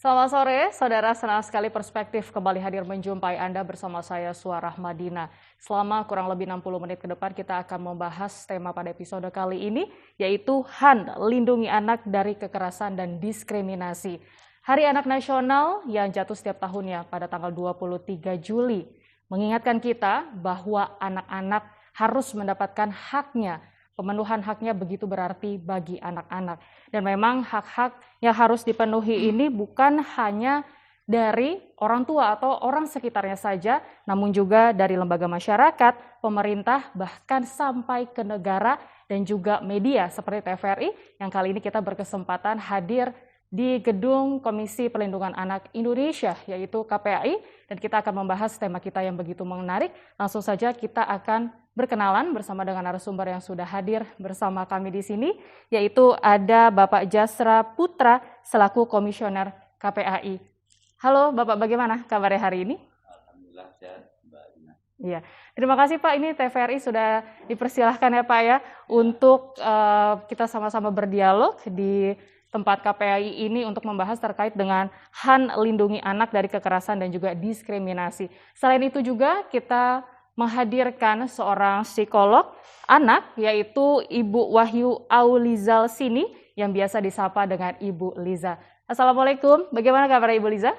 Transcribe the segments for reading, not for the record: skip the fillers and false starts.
Selamat sore, saudara. Senang sekali Perspektif kembali hadir menjumpai Anda bersama saya, Suara Madina. Selama kurang lebih 60 menit ke depan, kita akan membahas tema pada episode kali ini, yaitu HAN, Lindungi Anak dari Kekerasan dan Diskriminasi. Hari Anak Nasional yang jatuh setiap tahunnya pada tanggal 23 Juli, mengingatkan kita bahwa anak-anak harus mendapatkan haknya. Pemenuhan haknya begitu berarti bagi anak-anak. Dan memang hak-hak yang harus dipenuhi ini bukan hanya dari orang tua atau orang sekitarnya saja, namun juga dari lembaga masyarakat, pemerintah, bahkan sampai ke negara dan juga media seperti TVRI yang kali ini kita berkesempatan hadir di Gedung Komisi Perlindungan Anak Indonesia, yaitu KPAI, dan kita akan membahas tema kita yang begitu menarik. Langsung saja kita akan berkenalan bersama dengan narasumber yang sudah hadir bersama kami di sini, yaitu ada Bapak Jasra Putra selaku Komisioner KPAI. Halo Bapak, bagaimana kabarnya hari ini? Alhamdulillah sehat, Mbak Dina. Iya, terima kasih Pak. Ini TVRI sudah dipersilahkan ya Pak ya, untuk kita sama-sama berdialog di tempat KPAI ini untuk membahas terkait dengan HAN Lindungi Anak dari Kekerasan dan juga Diskriminasi. Selain itu juga kita menghadirkan seorang psikolog anak, yaitu Ibu Wahyu Aulizal Sini yang biasa disapa dengan Ibu Liza. Assalamualaikum, bagaimana kabar Ibu Liza?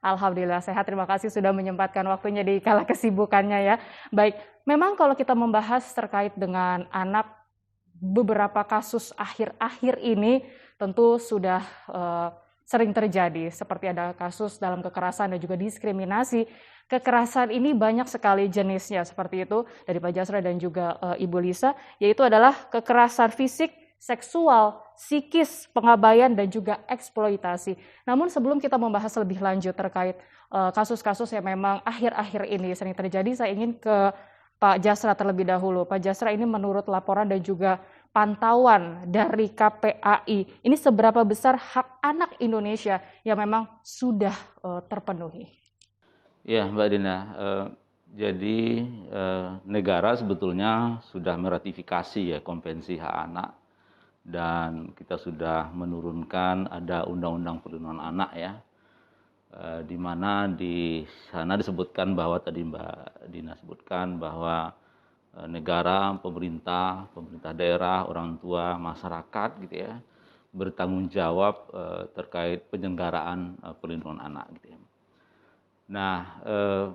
Alhamdulillah sehat, terima kasih sudah menyempatkan waktunya di kala kesibukannya ya. Baik, memang kalau kita membahas terkait dengan anak, beberapa kasus akhir-akhir ini tentu sudah sering terjadi, seperti ada kasus dalam kekerasan dan juga diskriminasi. Kekerasan ini banyak sekali jenisnya seperti itu dari Pak Jasra dan juga Ibu Lisa, yaitu adalah kekerasan fisik, seksual, psikis, pengabaian dan juga eksploitasi. Namun sebelum kita membahas lebih lanjut terkait kasus-kasus yang memang akhir-akhir ini sering terjadi, saya ingin ke Pak Jasra terlebih dahulu. Pak Jasra, ini menurut laporan dan juga pantauan dari KPAI, ini seberapa besar hak anak Indonesia yang memang sudah terpenuhi? Ya Mbak Dina, jadi negara sebetulnya sudah meratifikasi ya Konvensi Hak Anak, dan kita sudah menurunkan ada Undang-Undang Perlindungan Anak ya, di mana di sana disebutkan bahwa tadi Mbak Dina sebutkan bahwa negara, pemerintah daerah, orang tua, masyarakat gitu ya, bertanggung jawab terkait penyelenggaraan perlindungan anak gitu ya. Nah,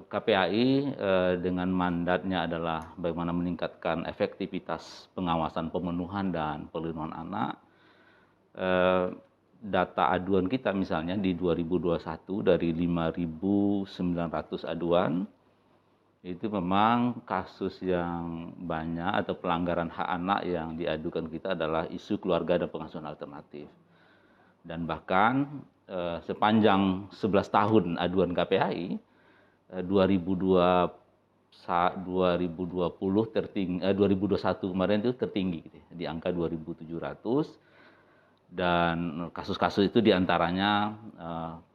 KPAI dengan mandatnya adalah bagaimana meningkatkan efektivitas pengawasan pemenuhan dan perlindungan anak. Data aduan kita misalnya di 2021 dari 5.900 aduan, itu memang kasus yang banyak atau pelanggaran hak anak yang diadukan kita adalah isu keluarga dan pengasuhan alternatif. Dan bahkan sepanjang 11 tahun aduan KPAI, 2021 kemarin itu tertinggi gitu, di angka 2.700. Dan kasus-kasus itu diantaranya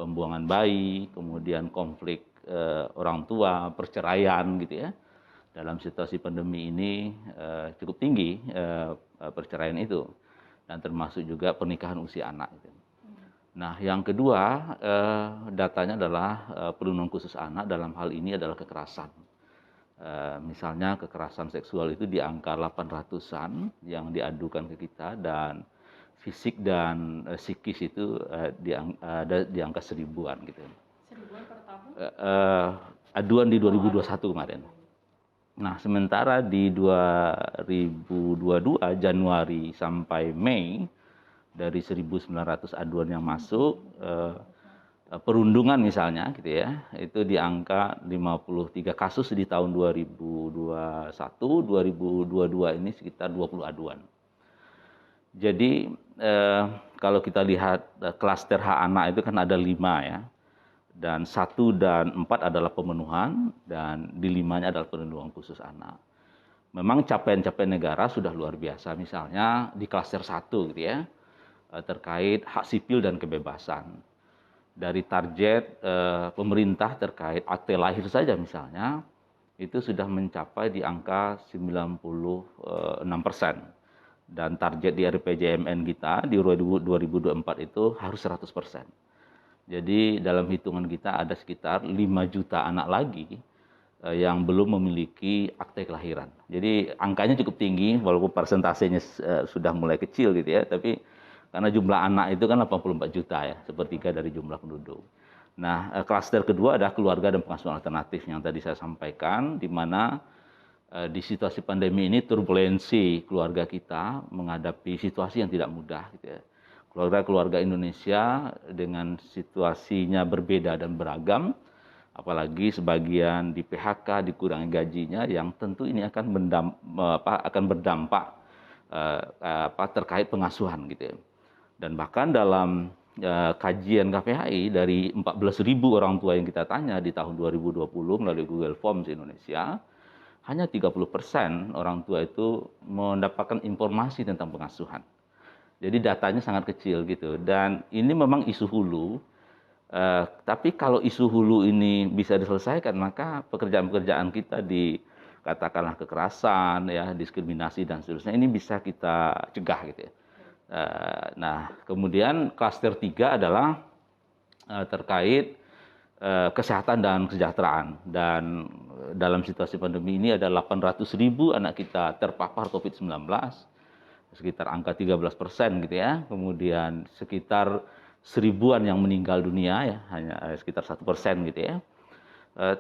pembuangan bayi, kemudian konflik orang tua, perceraian gitu ya. Dalam situasi pandemi ini cukup tinggi perceraian itu, dan termasuk juga pernikahan usia anak gitu. Nah, yang kedua datanya adalah perlindungan khusus anak, dalam hal ini adalah kekerasan. Misalnya kekerasan seksual itu di angka 800-an yang diadukan ke kita, dan fisik dan psikis itu ada di angka 1000-an gitu. 1000-an per tahun? Aduan di 2021 kemarin. Nah, sementara di 2022 Januari sampai Mei, dari 1.900 aduan yang masuk, perundungan misalnya gitu ya, itu di angka 53 kasus di tahun 2021, 2022 ini sekitar 20 aduan. Jadi kalau kita lihat klaster hak anak itu kan ada 5 ya, dan 1 dan 4 adalah pemenuhan, dan di 5-nya adalah perlindungan khusus anak. Memang capaian-capaian negara sudah luar biasa, misalnya di klaster 1 gitu ya, terkait hak sipil dan kebebasan. Dari target pemerintah terkait akte lahir saja misalnya, itu sudah mencapai di angka 96%. Dan target di RPJMN kita di 2024 itu harus 100%. Jadi dalam hitungan kita ada sekitar 5 juta anak lagi yang belum memiliki akte kelahiran. Jadi angkanya cukup tinggi walaupun persentasenya sudah mulai kecil gitu ya, tapi karena jumlah anak itu kan 84 juta ya, sepertiga dari jumlah penduduk. Nah, klaster kedua adalah keluarga dan pengasuhan alternatif yang tadi saya sampaikan, di mana di situasi pandemi ini turbulensi keluarga kita menghadapi situasi yang tidak mudah gitu ya. Keluarga-keluarga Indonesia dengan situasinya berbeda dan beragam, apalagi sebagian di PHK, dikurangi gajinya, yang tentu ini akan berdampak terkait pengasuhan gitu ya. Dan bahkan dalam kajian KPHI dari 14.000 orang tua yang kita tanya di tahun 2020 melalui Google Forms Indonesia, hanya 30% orang tua itu mendapatkan informasi tentang pengasuhan. Jadi datanya sangat kecil gitu. Dan ini memang isu hulu. Tapi kalau isu hulu ini bisa diselesaikan, maka pekerjaan-pekerjaan kita di katakanlah kekerasan, ya, diskriminasi dan seterusnya ini bisa kita cegah gitu ya. Nah, kemudian klaster 3 adalah terkait kesehatan dan kesejahteraan. Dan dalam situasi pandemi ini ada 800.000 anak kita terpapar COVID-19, sekitar angka 13% gitu ya. Kemudian sekitar 1.000-an yang meninggal dunia ya, hanya sekitar 1% gitu ya.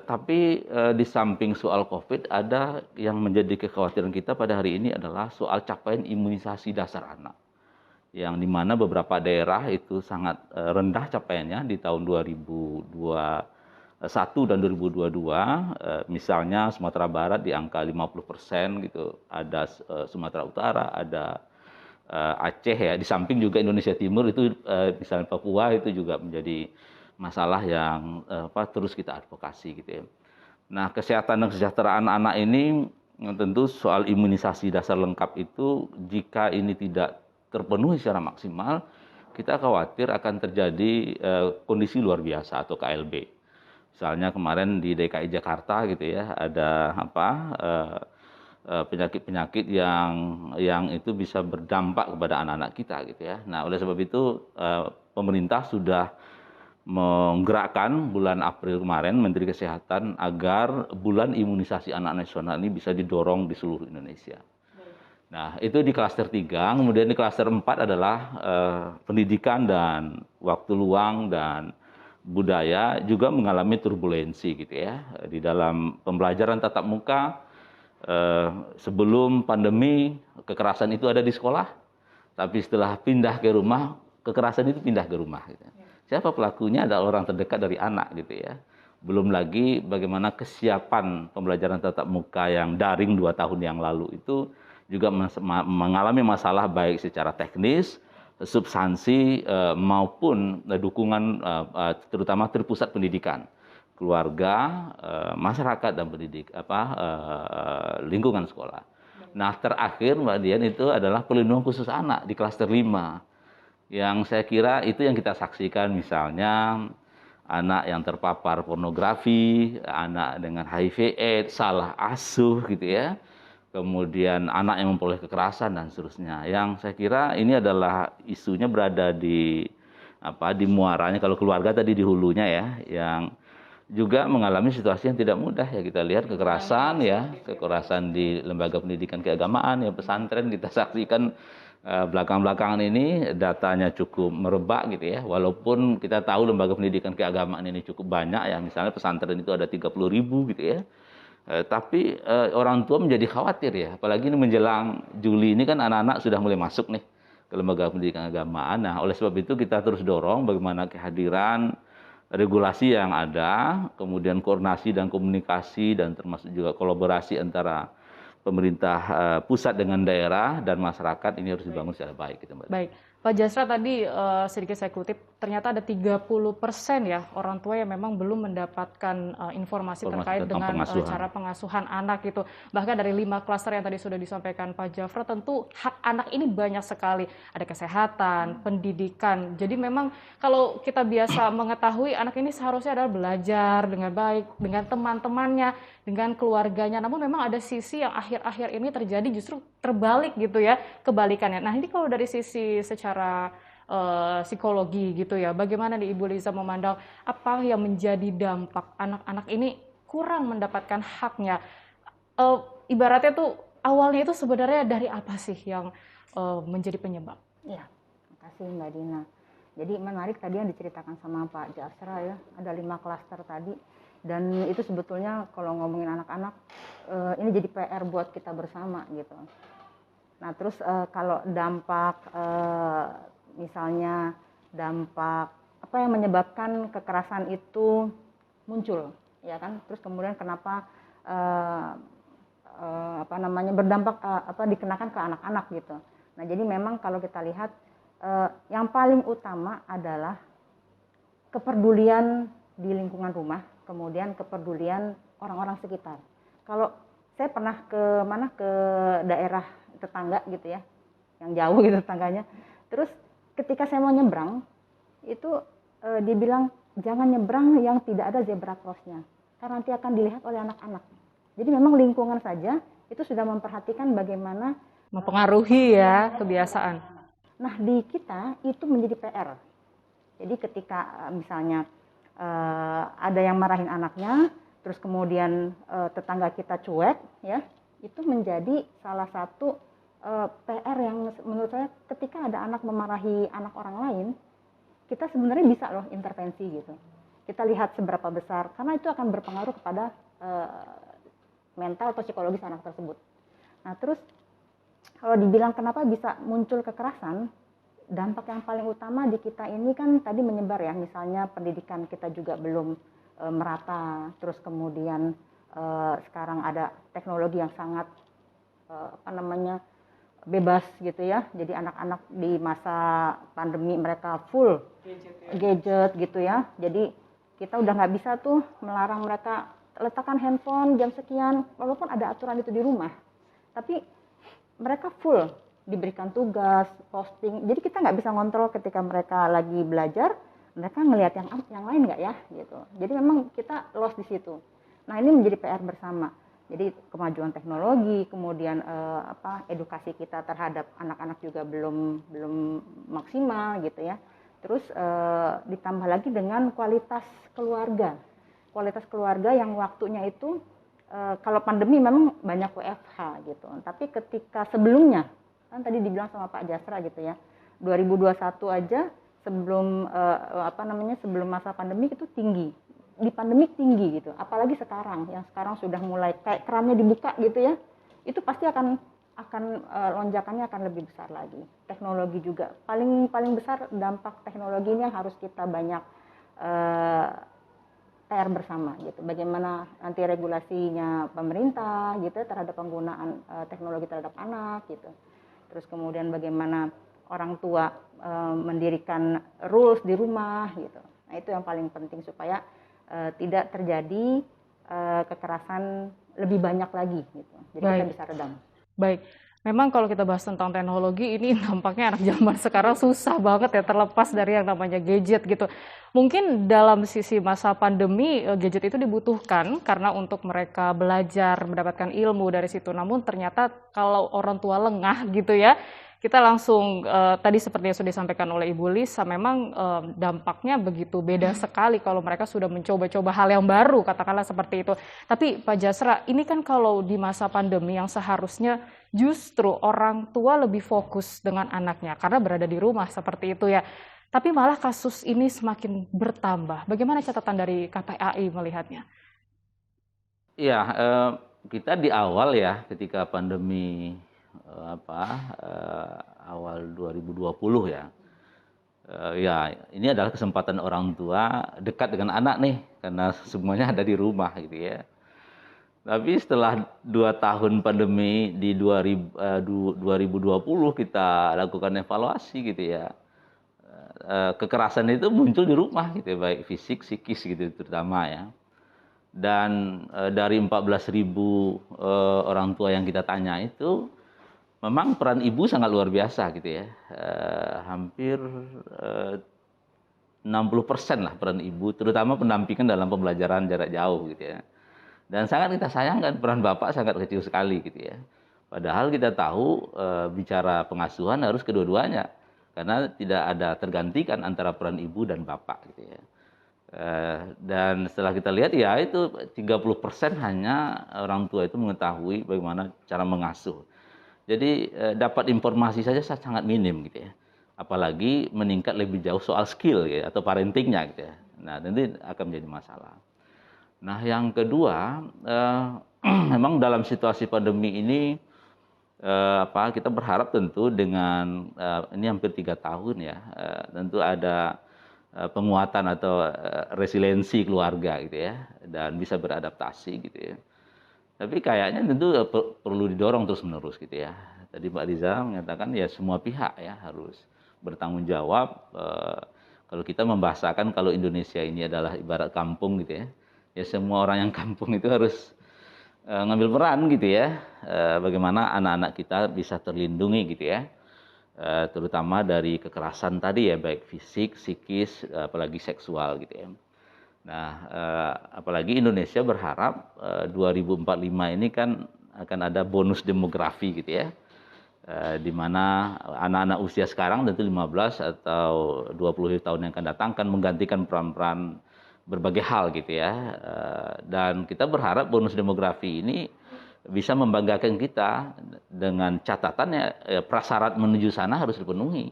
Tapi di samping soal COVID, ada yang menjadi kekhawatiran kita pada hari ini adalah soal capaian imunisasi dasar anak, yang dimana beberapa daerah itu sangat rendah capaiannya di tahun 2021 dan 2022. Misalnya Sumatera Barat di angka 50% gitu, ada Sumatera Utara, ada Aceh ya, di samping juga Indonesia Timur itu misalnya Papua itu juga menjadi masalah yang terus kita advokasi gitu ya. Nah, kesehatan dan kesejahteraan anak ini tentu soal imunisasi dasar lengkap itu jika ini tidak terpenuhi secara maksimal, kita khawatir akan terjadi kondisi luar biasa atau KLB. Misalnya kemarin di DKI Jakarta gitu ya, ada penyakit-penyakit yang itu bisa berdampak kepada anak-anak kita gitu ya. Nah, oleh sebab itu pemerintah sudah menggerakkan bulan April kemarin Menteri Kesehatan agar bulan imunisasi anak nasional ini bisa didorong di seluruh Indonesia. Nah, itu di klaster 3, kemudian di klaster 4 adalah pendidikan dan waktu luang dan budaya juga mengalami turbulensi gitu ya. Di dalam pembelajaran tatap muka, sebelum pandemi kekerasan itu ada di sekolah, tapi setelah pindah ke rumah, kekerasan itu pindah ke rumah gitu. Siapa pelakunya? Adalah orang terdekat dari anak gitu ya. Belum lagi bagaimana kesiapan pembelajaran tatap muka yang daring 2 tahun yang lalu itu juga mengalami masalah baik secara teknis, substansi maupun dukungan terutama terpusat pendidikan, keluarga, masyarakat dan lingkungan sekolah. Nah, terakhir Mbak Dian itu adalah perlindungan khusus anak di klaster 5. Yang saya kira itu yang kita saksikan, misalnya anak yang terpapar pornografi, anak dengan HIV/AIDS, salah asuh gitu ya. Kemudian anak yang memperoleh kekerasan dan seterusnya. Yang saya kira ini adalah isunya berada di muaranya, kalau keluarga tadi di hulunya ya, yang juga mengalami situasi yang tidak mudah ya. Kita lihat kekerasan di lembaga pendidikan keagamaan ya, pesantren kita saksikan belakang-belakangan ini datanya cukup merebak gitu ya. Walaupun kita tahu lembaga pendidikan keagamaan ini cukup banyak ya, misalnya pesantren itu ada 30.000 gitu ya. Tapi orang tua menjadi khawatir ya, apalagi ini menjelang Juli ini kan anak-anak sudah mulai masuk nih ke lembaga pendidikan keagamaan. Nah, oleh sebab itu kita terus dorong bagaimana kehadiran regulasi yang ada, kemudian koordinasi dan komunikasi, dan termasuk juga kolaborasi antara pemerintah pusat dengan daerah dan masyarakat ini harus dibangun secara baik gitu, Mbak. Baik, Pak Jasra tadi sedikit saya kutip, ternyata ada 30% ya orang tua yang memang belum mendapatkan informasi terkait dengan cara pengasuhan anak gitu. Bahkan dari 5 klaster yang tadi sudah disampaikan Pak Jafra, tentu hak anak ini banyak sekali. Ada kesehatan, pendidikan. Jadi memang kalau kita biasa mengetahui anak ini seharusnya adalah belajar dengan baik, dengan teman-temannya, dengan keluarganya. Namun memang ada sisi yang akhir-akhir ini terjadi justru terbalik gitu ya, kebalikannya. Nah ini kalau dari sisi secara psikologi gitu ya, bagaimana nih Ibu Liza memandang apa yang menjadi dampak anak-anak ini kurang mendapatkan haknya? Ibaratnya tuh awalnya itu sebenarnya dari apa sih yang menjadi penyebab? Ya, makasih Mbak Dina. Jadi menarik tadi yang diceritakan sama Pak Jasra ya, ada 5 klaster tadi. Dan itu sebetulnya kalau ngomongin anak-anak, ini jadi PR buat kita bersama gitu. Nah terus kalau dampak, misalnya dampak apa yang menyebabkan kekerasan itu muncul, ya kan? Terus kemudian kenapa berdampak dikenakan ke anak-anak gitu. Nah jadi memang kalau kita lihat yang paling utama adalah kepedulian di lingkungan rumah, kemudian kepedulian orang-orang sekitar. Kalau saya pernah ke daerah tetangga gitu ya, yang jauh gitu tetangganya. Terus ketika saya mau nyebrang, itu dia bilang jangan nyebrang yang tidak ada zebra crossnya, karena nanti akan dilihat oleh anak-anak. Jadi memang lingkungan saja itu sudah memperhatikan bagaimana mempengaruhi ya kebiasaan. Nah di kita itu menjadi PR. Jadi ketika misalnya ada yang marahin anaknya, terus kemudian tetangga kita cuek, ya, itu menjadi salah satu PR yang menurut saya ketika ada anak memarahi anak orang lain, kita sebenarnya bisa loh intervensi gitu. Kita lihat seberapa besar, karena itu akan berpengaruh kepada mental atau psikologis anak tersebut. Nah terus kalau dibilang kenapa bisa muncul kekerasan, dampak yang paling utama di kita ini kan tadi menyebar ya, misalnya pendidikan kita juga belum merata, terus kemudian sekarang ada teknologi yang sangat bebas gitu ya, jadi anak-anak di masa pandemi mereka full gadget gitu ya, jadi kita udah nggak bisa tuh melarang mereka letakkan handphone jam sekian, walaupun ada aturan itu di rumah, tapi mereka full diberikan tugas, posting. Jadi kita nggak bisa ngontrol ketika mereka lagi belajar, mereka ngelihat yang lain nggak ya, gitu. Jadi memang kita lost di situ. Nah ini menjadi PR bersama. Jadi kemajuan teknologi, kemudian edukasi kita terhadap anak-anak juga belum maksimal, gitu ya. Terus ditambah lagi dengan kualitas keluarga yang waktunya itu kalau pandemi memang banyak WFH gitu. Tapi ketika sebelumnya kan tadi dibilang sama Pak Jasra gitu ya, 2021 aja sebelum sebelum masa pandemi itu tinggi, di pandemi tinggi gitu, apalagi sekarang yang sekarang sudah mulai kayak kerannya dibuka gitu ya, itu pasti akan lonjakannya akan lebih besar lagi. Teknologi juga paling besar, dampak teknologi ini yang harus kita banyak PR bersama gitu, bagaimana nanti regulasinya pemerintah gitu terhadap penggunaan teknologi terhadap anak gitu. Terus kemudian bagaimana orang tua mendirikan rules di rumah gitu. Nah itu yang paling penting supaya tidak terjadi kekerasan lebih banyak lagi gitu. Jadi kita bisa redam. Baik, memang kalau kita bahas tentang teknologi ini nampaknya anak zaman sekarang susah banget ya terlepas dari yang namanya gadget gitu. Mungkin dalam sisi masa pandemi gadget itu dibutuhkan karena untuk mereka belajar, mendapatkan ilmu dari situ. Namun ternyata kalau orang tua lengah gitu ya, kita langsung tadi seperti yang sudah disampaikan oleh Ibu Lisa, memang dampaknya begitu beda sekali kalau mereka sudah mencoba-coba hal yang baru, katakanlah seperti itu. Tapi Pak Jasra, ini kan kalau di masa pandemi yang seharusnya justru orang tua lebih fokus dengan anaknya karena berada di rumah seperti itu ya. Tapi malah kasus ini semakin bertambah. Bagaimana catatan dari KPAI melihatnya? Iya, kita di awal ya ketika pandemi awal 2020 ya. Ya, ini adalah kesempatan orang tua dekat dengan anak nih karena semuanya ada di rumah gitu ya. Tapi setelah 2 tahun pandemi di 2020 kita lakukan evaluasi gitu ya. Kekerasan itu muncul di rumah gitu ya, baik fisik, psikis gitu terutama ya. Dan dari 14.000 orang tua yang kita tanya itu, memang peran ibu sangat luar biasa gitu ya. Hampir 60% lah peran ibu, terutama pendampingan dalam pembelajaran jarak jauh gitu ya. Dan sangat kita sayangkan peran bapak sangat kecil sekali gitu ya. Padahal kita tahu bicara pengasuhan harus kedua-duanya, karena tidak ada tergantikan antara peran ibu dan bapak gitu ya. Dan setelah kita lihat ya itu 30% hanya orang tua itu mengetahui bagaimana cara mengasuh. Jadi dapat informasi saja sangat minim gitu ya. Apalagi meningkat lebih jauh soal skill ya, atau parentingnya gitu ya. Nah, nanti akan menjadi masalah. Nah, yang kedua, memang dalam situasi pandemi ini kita berharap tentu dengan ini hampir 3 tahun ya, tentu ada penguatan atau resiliensi keluarga gitu ya, dan bisa beradaptasi gitu ya. Tapi kayaknya tentu perlu didorong terus-menerus gitu ya. Tadi Mbak Liza mengatakan ya semua pihak ya harus bertanggung jawab. Kalau kita membahasakan kalau Indonesia ini adalah ibarat kampung gitu ya, ya semua orang yang kampung itu harus ngambil peran gitu ya. Bagaimana anak-anak kita bisa terlindungi gitu ya. Terutama dari kekerasan tadi ya, baik fisik, psikis, apalagi seksual gitu ya. Nah, apalagi Indonesia berharap 2045 ini kan akan ada bonus demografi gitu ya, di mana anak-anak usia sekarang tentu 15 atau 20 tahun yang akan datang akan menggantikan peran-peran berbagai hal gitu ya. Dan kita berharap bonus demografi ini bisa membanggakan kita dengan catatannya prasyarat menuju sana harus dipenuhi,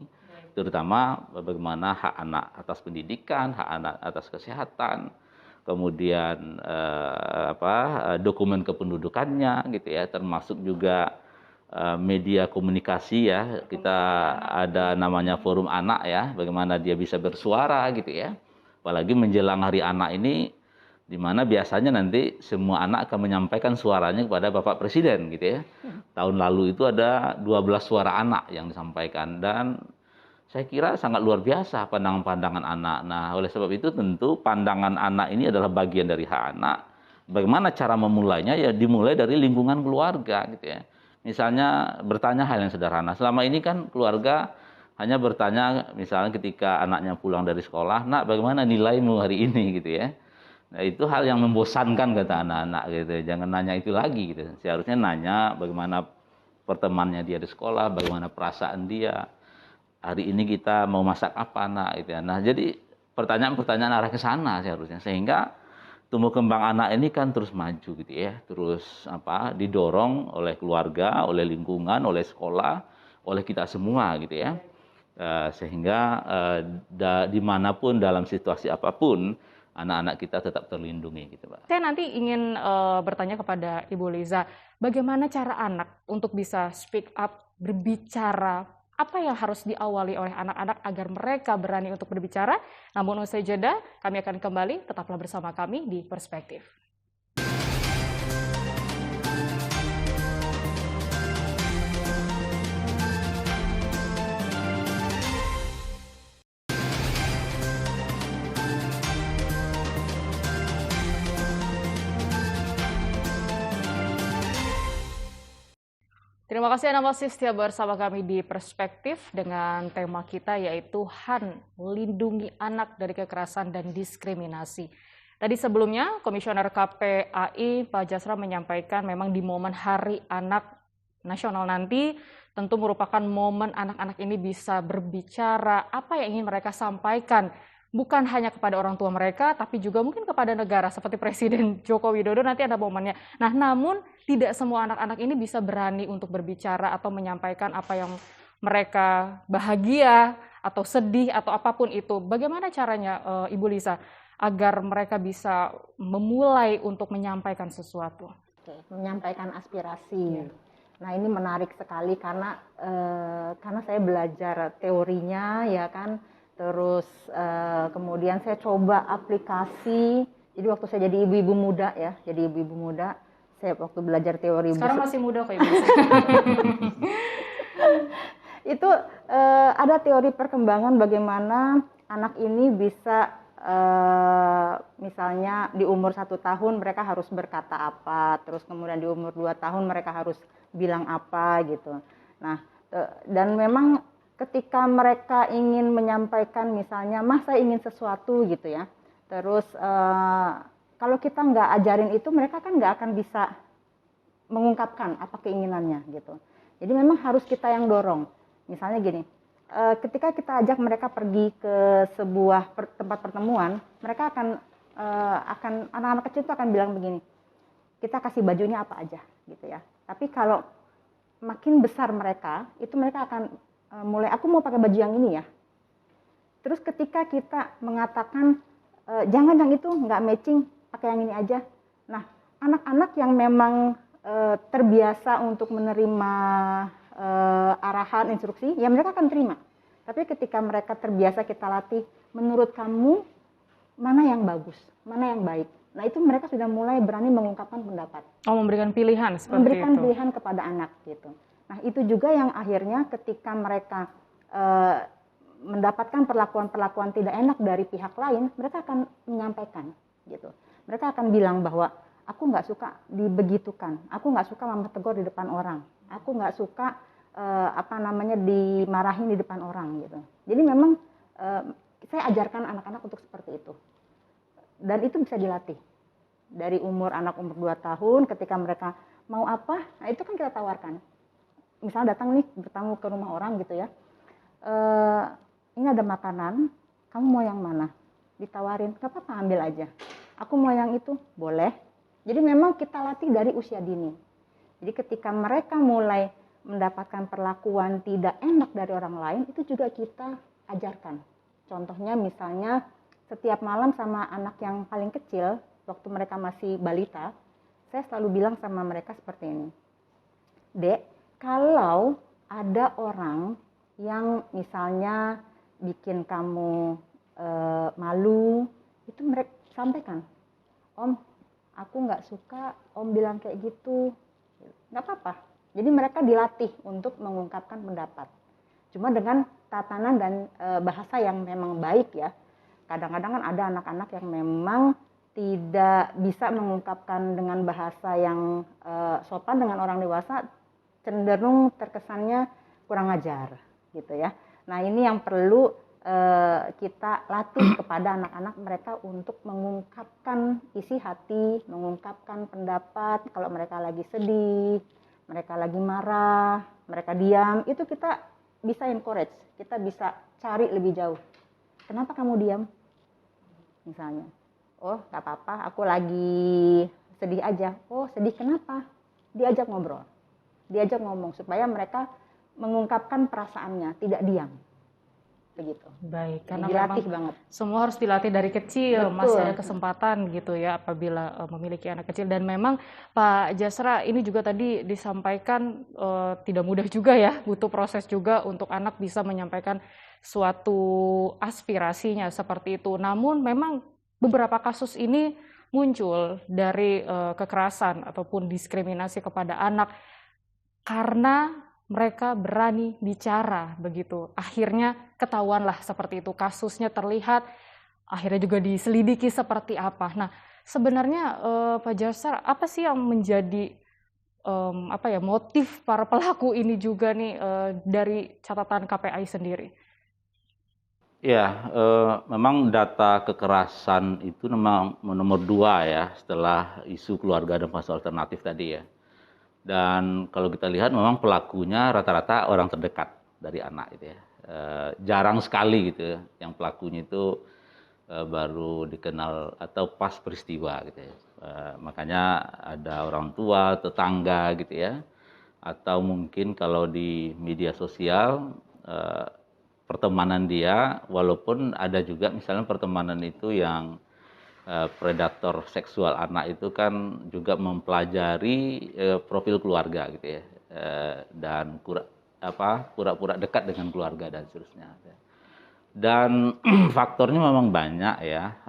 terutama bagaimana hak anak atas pendidikan, hak anak atas kesehatan, kemudian dokumen kependudukannya gitu ya, termasuk juga media komunikasi ya. Kita ada namanya forum anak ya, bagaimana dia bisa bersuara gitu ya. Apalagi menjelang hari anak ini, di mana biasanya nanti semua anak akan menyampaikan suaranya kepada Bapak Presiden gitu ya. Tahun lalu itu ada 12 suara anak yang disampaikan, dan saya kira sangat luar biasa pandangan-pandangan anak. Nah, oleh sebab itu tentu pandangan anak ini adalah bagian dari hak anak. Bagaimana cara memulainya? Ya dimulai dari lingkungan keluarga gitu ya. Misalnya bertanya hal yang sederhana. Selama ini kan keluarga hanya bertanya misalnya ketika anaknya pulang dari sekolah, "Nak, bagaimana nilaimu hari ini?" gitu ya. Nah, itu hal yang membosankan kata anak-anak gitu. Jangan nanya itu lagi gitu. Seharusnya nanya bagaimana pertemanannya dia di sekolah, bagaimana perasaan dia. Hari ini kita mau masak apa, Nak gitu ya. Nah, jadi pertanyaan-pertanyaan arah ke sana seharusnya, sehingga tumbuh kembang anak ini kan terus maju gitu ya. Terus didorong oleh keluarga, oleh lingkungan, oleh sekolah, oleh kita semua gitu ya. Sehingga dimanapun dalam situasi apapun anak-anak kita tetap terlindungi gitu, Pak. Saya nanti ingin bertanya kepada Ibu Liza, bagaimana cara anak untuk bisa speak up, berbicara, apa yang harus diawali oleh anak-anak agar mereka berani untuk berbicara? Namun usai jeda, kami akan kembali, tetaplah bersama kami di Perspektif. Terima kasih Anda masih setia bersama kami di Perspektif dengan tema kita yaitu HAN, Lindungi Anak dari Kekerasan dan Diskriminasi. Tadi sebelumnya Komisioner KPAI Pak Jasra menyampaikan memang di momen Hari Anak Nasional nanti tentu merupakan momen anak-anak ini bisa berbicara apa yang ingin mereka sampaikan. Bukan hanya kepada orang tua mereka, tapi juga mungkin kepada negara seperti Presiden Joko Widodo nanti ada momennya. Nah, namun tidak semua anak-anak ini bisa berani untuk berbicara atau menyampaikan apa yang mereka bahagia atau sedih atau apapun itu. Bagaimana caranya Ibu Liza agar mereka bisa memulai untuk menyampaikan sesuatu? Oke, menyampaikan aspirasi. Nah, ini menarik sekali karena saya belajar teorinya ya kan. Terus kemudian saya coba aplikasi. Jadi waktu saya jadi ibu-ibu muda ya, Saya waktu belajar teori Sekarang masih muda kok Ibu. itu ada teori perkembangan bagaimana anak ini bisa misalnya di umur 1 tahun mereka harus berkata apa, terus kemudian di umur 2 tahun mereka harus bilang apa gitu. Nah, dan memang ketika mereka ingin menyampaikan misalnya, "Mah, saya ingin sesuatu," gitu ya. Terus kalau kita nggak ajarin itu, mereka kan nggak akan bisa mengungkapkan apa keinginannya gitu. Jadi memang harus kita yang dorong. Misalnya gini, ketika kita ajak mereka pergi ke sebuah tempat pertemuan, mereka akan anak-anak kecil itu akan bilang begini, kita kasih bajunya apa aja gitu ya. Tapi kalau makin besar mereka, itu mereka akan mulai, aku mau pakai baju yang ini ya. Terus ketika kita mengatakan jangan yang itu nggak matching, pakai yang ini aja. Nah, anak-anak yang memang terbiasa untuk menerima arahan, instruksi, ya mereka akan terima. Tapi ketika mereka terbiasa kita latih, menurut kamu mana yang bagus, mana yang baik. Nah, itu mereka sudah mulai berani mengungkapkan pendapat. Oh, memberikan pilihan seperti Memberikan itu. pilihan kepada anak gitu. Nah, itu juga yang akhirnya ketika mereka mendapatkan perlakuan-perlakuan tidak enak dari pihak lain, mereka akan menyampaikan gitu. Mereka akan bilang bahwa aku nggak suka dibegitukan, aku nggak suka mama tegur di depan orang, aku nggak suka dimarahin di depan orang gitu. Jadi memang saya ajarkan anak-anak untuk seperti itu. Dan itu bisa dilatih. Dari anak umur 2 tahun ketika mereka mau apa, nah itu kan kita tawarkan. Misalnya datang nih bertamu ke rumah orang gitu ya. Ini ada makanan, kamu mau yang mana? Ditawarin, gak apa-apa ambil aja. Aku mau yang itu, boleh. Jadi memang kita latih dari usia dini. Jadi ketika mereka mulai mendapatkan perlakuan tidak enak dari orang lain, itu juga kita ajarkan. Contohnya misalnya setiap malam sama anak yang paling kecil, waktu mereka masih balita, saya selalu bilang sama mereka seperti ini. Dek, kalau ada orang yang misalnya bikin kamu malu, itu mereka sampaikan. Om, aku nggak suka om bilang kayak gitu. Nggak apa-apa. Jadi mereka dilatih untuk mengungkapkan pendapat. Cuma dengan tatanan dan bahasa yang memang baik ya. Kadang-kadang kan ada anak-anak yang memang tidak bisa mengungkapkan dengan bahasa yang sopan dengan orang dewasa, cenderung terkesannya kurang ajar gitu ya. Nah, ini yang perlu kita latih kepada anak-anak mereka untuk mengungkapkan isi hati, mengungkapkan pendapat. Kalau mereka lagi sedih, mereka lagi marah, mereka diam, itu kita bisa encourage, kita bisa cari lebih jauh. Kenapa kamu diam? Misalnya, oh gak apa-apa, aku lagi sedih aja. Oh sedih kenapa? Diajak ngobrol, diajak ngomong supaya mereka mengungkapkan perasaannya, tidak diam. Begitu. Baik, karena dilatih memang banget. semua harus dilatih dari kecil. Betul. Masih ada kesempatan gitu ya apabila memiliki anak kecil. Dan memang Pak Jasra ini juga tadi disampaikan tidak mudah juga ya, butuh proses juga untuk anak bisa menyampaikan suatu aspirasinya seperti itu. Namun memang beberapa kasus ini muncul dari kekerasan ataupun diskriminasi kepada anak karena mereka berani bicara begitu. Akhirnya ketahuanlah seperti itu, kasusnya terlihat, akhirnya juga diselidiki seperti apa. Nah, sebenarnya Pak Jasra, apa sih yang menjadi motif para pelaku ini juga nih dari catatan KPAI sendiri? Ya, memang data kekerasan itu memang nomor 2 ya setelah isu keluarga dan fase alternatif tadi ya. Dan kalau kita lihat memang pelakunya rata-rata orang terdekat dari anak gitu ya. Jarang sekali gitu ya, yang pelakunya itu baru dikenal atau pas peristiwa gitu ya. Makanya ada orang tua, tetangga gitu ya. Atau mungkin kalau di media sosial pertemanan dia, walaupun ada juga misalnya pertemanan itu yang predator seksual anak itu kan juga mempelajari profil keluarga gitu ya, dan pura-pura dekat dengan keluarga dan seterusnya. Dan faktornya memang banyak ya,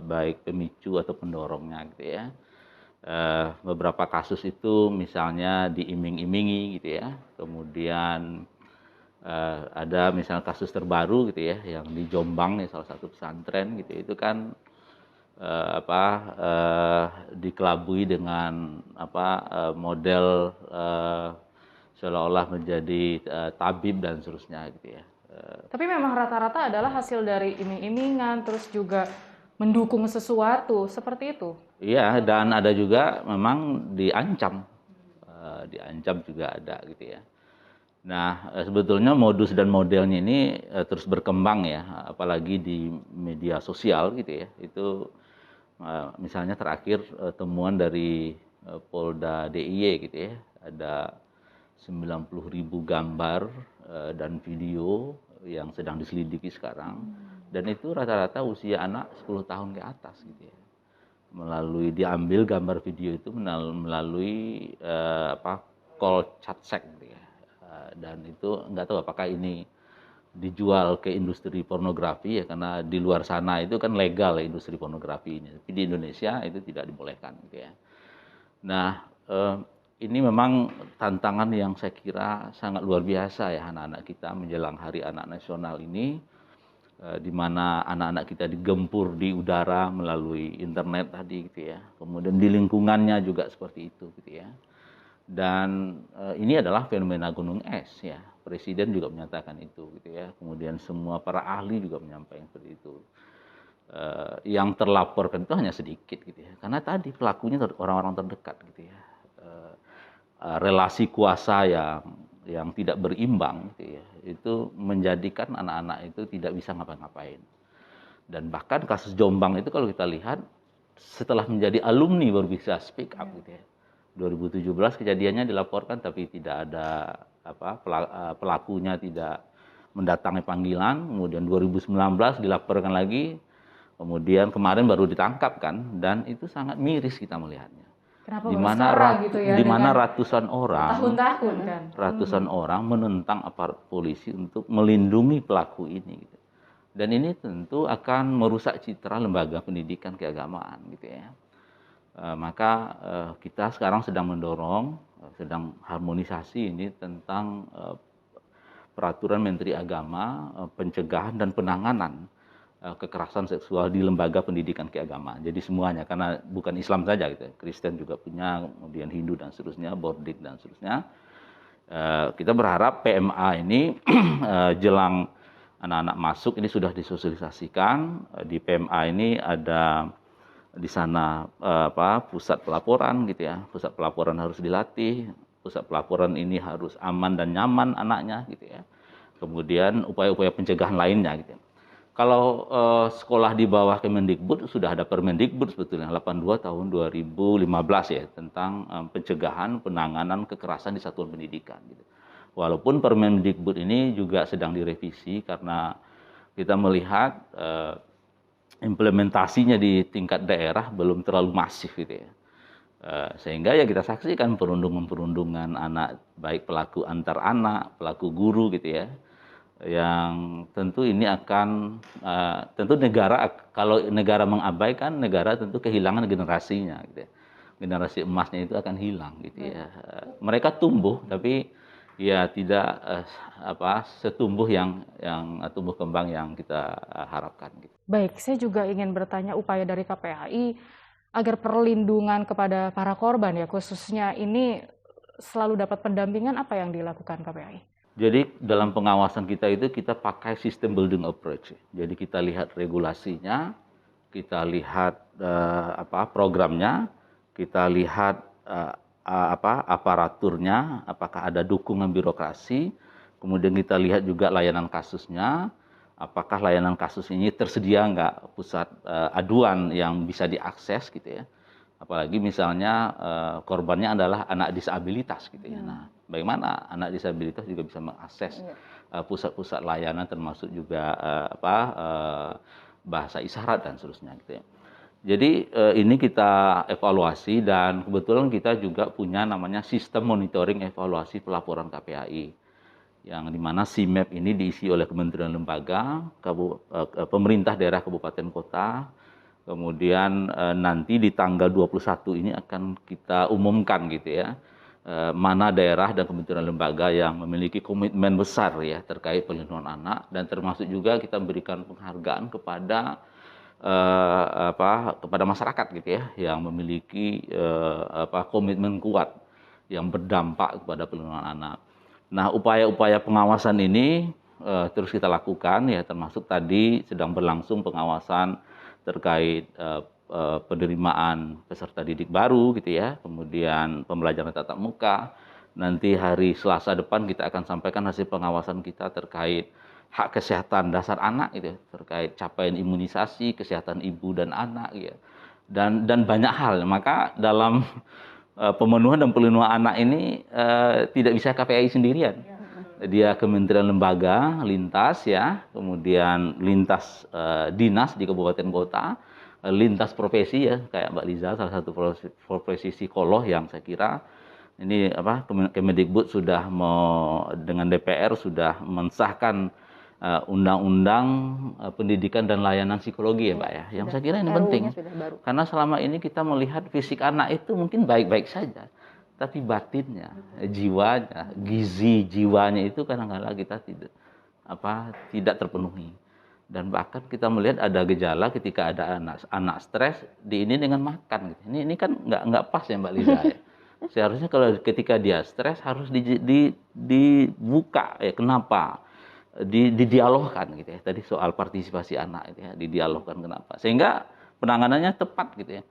baik pemicu atau pendorongnya gitu ya. beberapa kasus itu misalnya diiming-imingi gitu ya. Kemudian ada misalnya kasus terbaru gitu ya, yang di Jombang ya, salah satu pesantren gitu, itu kan dikelabui dengan model seolah-olah menjadi tabib dan seterusnya gitu ya. Tapi memang rata-rata adalah hasil dari iming-imingan, terus juga mendukung sesuatu, seperti itu. Iya, dan ada juga memang diancam, diancam juga ada gitu ya. Nah, sebetulnya modus dan modelnya ini terus berkembang ya, apalagi di media sosial gitu ya. Itu misalnya terakhir temuan dari Polda DIY gitu ya, ada 90.000 gambar dan video yang sedang diselidiki sekarang, dan itu rata-rata usia anak 10 tahun ke atas gitu ya. Melalui diambil gambar video itu melalui call chat sex gitu ya. Dan itu nggak tahu apakah ini dijual ke industri pornografi ya, karena di luar sana itu kan legal ya industri pornografi ini, tapi di Indonesia itu tidak dibolehkan gitu ya. Nah, ini memang tantangan yang saya kira sangat luar biasa ya anak-anak kita menjelang Hari Anak Nasional ini, di mana anak-anak kita digempur di udara melalui internet tadi gitu ya. Kemudian di lingkungannya juga seperti itu gitu ya. Dan ini adalah fenomena gunung es ya. Presiden juga menyatakan itu gitu ya. Kemudian semua para ahli juga menyampaikan seperti itu. Yang terlaporkan itu hanya sedikit gitu ya. Karena tadi pelakunya orang-orang terdekat gitu ya. Relasi kuasa yang tidak berimbang gitu ya, itu menjadikan anak-anak itu tidak bisa ngapa-ngapain. Dan bahkan kasus Jombang itu kalau kita lihat setelah menjadi alumni baru bisa speak up gitu ya. 2017 kejadiannya dilaporkan tapi tidak ada pelakunya tidak mendatangi panggilan, kemudian 2019 dilaporkan lagi, kemudian kemarin baru ditangkap kan, dan itu sangat miris kita melihatnya. Kenapa Di mana gitu ya, ratusan orang, tahun-tahun kan, ratusan orang menentang aparat polisi untuk melindungi pelaku ini gitu. Dan ini tentu akan merusak citra lembaga pendidikan keagamaan gitu ya. Maka kita sekarang sedang mendorong, sedang harmonisasi ini tentang peraturan Menteri Agama, pencegahan dan penanganan kekerasan seksual di lembaga pendidikan keagamaan. Jadi semuanya, karena bukan Islam saja gitu, Kristen juga punya, kemudian Hindu dan seterusnya, Bordik dan seterusnya. Kita berharap PMA ini jelang anak-anak masuk ini sudah disosialisasikan. Di PMA ini ada di sana pusat pelaporan gitu ya. Pusat pelaporan harus dilatih. Pusat pelaporan ini harus aman dan nyaman anaknya gitu ya. Kemudian upaya-upaya pencegahan lainnya gitu ya. Kalau sekolah di bawah Kemendikbud sudah ada Permendikbud sebetulnya 82 tahun 2015 ya tentang pencegahan penanganan kekerasan di satuan pendidikan gitu. Walaupun Permendikbud ini juga sedang direvisi karena kita melihat implementasinya di tingkat daerah belum terlalu masif gitu ya. Sehingga ya kita saksikan perundungan-perundungan anak, baik pelaku antar anak, pelaku guru gitu ya. Yang tentu ini akan tentu negara, kalau negara mengabaikan, negara tentu kehilangan generasinya gitu ya. Generasi emasnya itu akan hilang gitu ya. Mereka tumbuh tapi ya tidak setumbuh yang tumbuh kembang yang kita harapkan gitu. Baik, saya juga ingin bertanya upaya dari KPAI agar perlindungan kepada para korban ya, khususnya ini selalu dapat pendampingan, apa yang dilakukan KPAI? Jadi dalam pengawasan kita itu kita pakai sistem building approach. Jadi kita lihat regulasinya, kita lihat programnya, kita lihat aparaturnya, apakah ada dukungan birokrasi, kemudian kita lihat juga layanan kasusnya, apakah layanan kasus ini tersedia nggak pusat aduan yang bisa diakses gitu ya. Apalagi misalnya korbannya adalah anak disabilitas gitu ya. Nah, bagaimana anak disabilitas juga bisa mengakses pusat-pusat layanan termasuk juga bahasa isyarat dan seterusnya gitu ya. Jadi ini kita evaluasi dan kebetulan kita juga punya namanya sistem monitoring evaluasi pelaporan KPAI yang dimana SIMAP ini diisi oleh kementerian lembaga, pemerintah daerah kabupaten kota, Kemudian nanti di tanggal 21 ini akan kita umumkan gitu ya, mana daerah dan kementerian lembaga yang memiliki komitmen besar ya terkait perlindungan anak, dan termasuk juga kita berikan penghargaan kepada kepada masyarakat gitu ya yang memiliki komitmen kuat yang berdampak kepada perlindungan anak. Nah, upaya-upaya pengawasan ini terus kita lakukan ya, termasuk tadi sedang berlangsung pengawasan terkait penerimaan peserta didik baru gitu ya, kemudian pembelajaran tatap muka. Nanti hari Selasa depan kita akan sampaikan hasil pengawasan kita terkait hak kesehatan dasar anak gitu, terkait capaian imunisasi, kesehatan ibu dan anak ya. Dan banyak hal. Maka dalam pemenuhan dan perlindungan anak ini tidak bisa KPAI sendirian. Dia kementerian lembaga, lintas ya, kemudian lintas dinas di kabupaten kota, lintas profesi ya, kayak Mbak Liza salah satu profesi psikolog yang saya kira ini Kemendikbud sudah dengan DPR sudah mensahkan undang-undang pendidikan dan layanan psikologi ya Mbak ya. Yang saya kira ini penting. Karena selama ini kita melihat fisik anak itu mungkin baik-baik saja, tapi batinnya, jiwanya, gizi jiwanya itu kadang-kadang kita tidak terpenuhi. Dan bahkan kita melihat ada gejala ketika ada anak stres ini dengan makan gitu. Ini kan nggak pas ya Mbak Liza ya. Seharusnya kalau ketika dia stres harus dibuka ya, kenapa? Didialogkan gitu ya. Tadi soal partisipasi anak gitu ya, didialogkan kenapa? Sehingga penanganannya tepat gitu ya.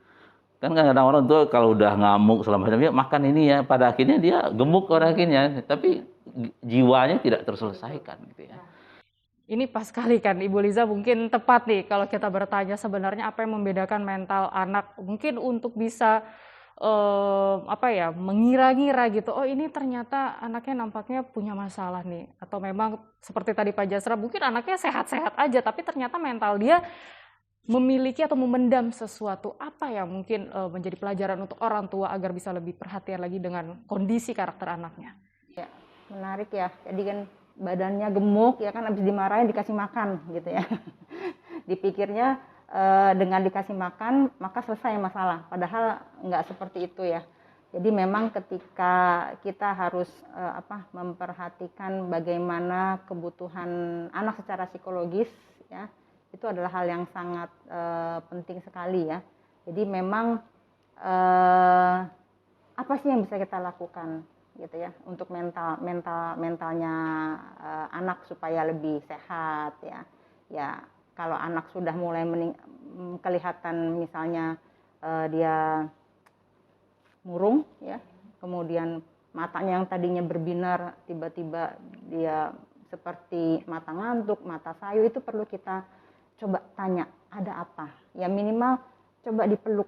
Kan kadang-kadang orang tuh kalau udah ngamuk selama macam ya makan ini ya, pada akhirnya dia gemuk pada akhirnya, tapi jiwanya tidak terselesaikan gitu ya. Ini pas sekali kan Ibu Liza, mungkin tepat nih kalau kita bertanya sebenarnya apa yang membedakan mental anak mungkin untuk bisa mengira-ngira gitu, oh ini ternyata anaknya nampaknya punya masalah nih, atau memang seperti tadi Pak Jasra mungkin anaknya sehat-sehat aja tapi ternyata mental dia memiliki atau memendam sesuatu. Apa yang mungkin menjadi pelajaran untuk orang tua agar bisa lebih perhatian lagi dengan kondisi karakter anaknya? Ya, menarik ya. Jadi kan badannya gemuk ya kan, habis dimarahin dikasih makan gitu ya. Dipikirnya dengan dikasih makan maka selesai masalah, padahal nggak seperti itu ya. Jadi memang ketika kita harus memperhatikan bagaimana kebutuhan anak secara psikologis ya, itu adalah hal yang sangat penting sekali ya. Jadi memang apa sih yang bisa kita lakukan gitu ya untuk mentalnya anak supaya lebih sehat ya. Ya kalau anak sudah mulai kelihatan misalnya dia murung ya, kemudian matanya yang tadinya berbinar tiba-tiba dia seperti mata ngantuk, mata sayu, itu perlu kita coba tanya ada apa ya, minimal coba dipeluk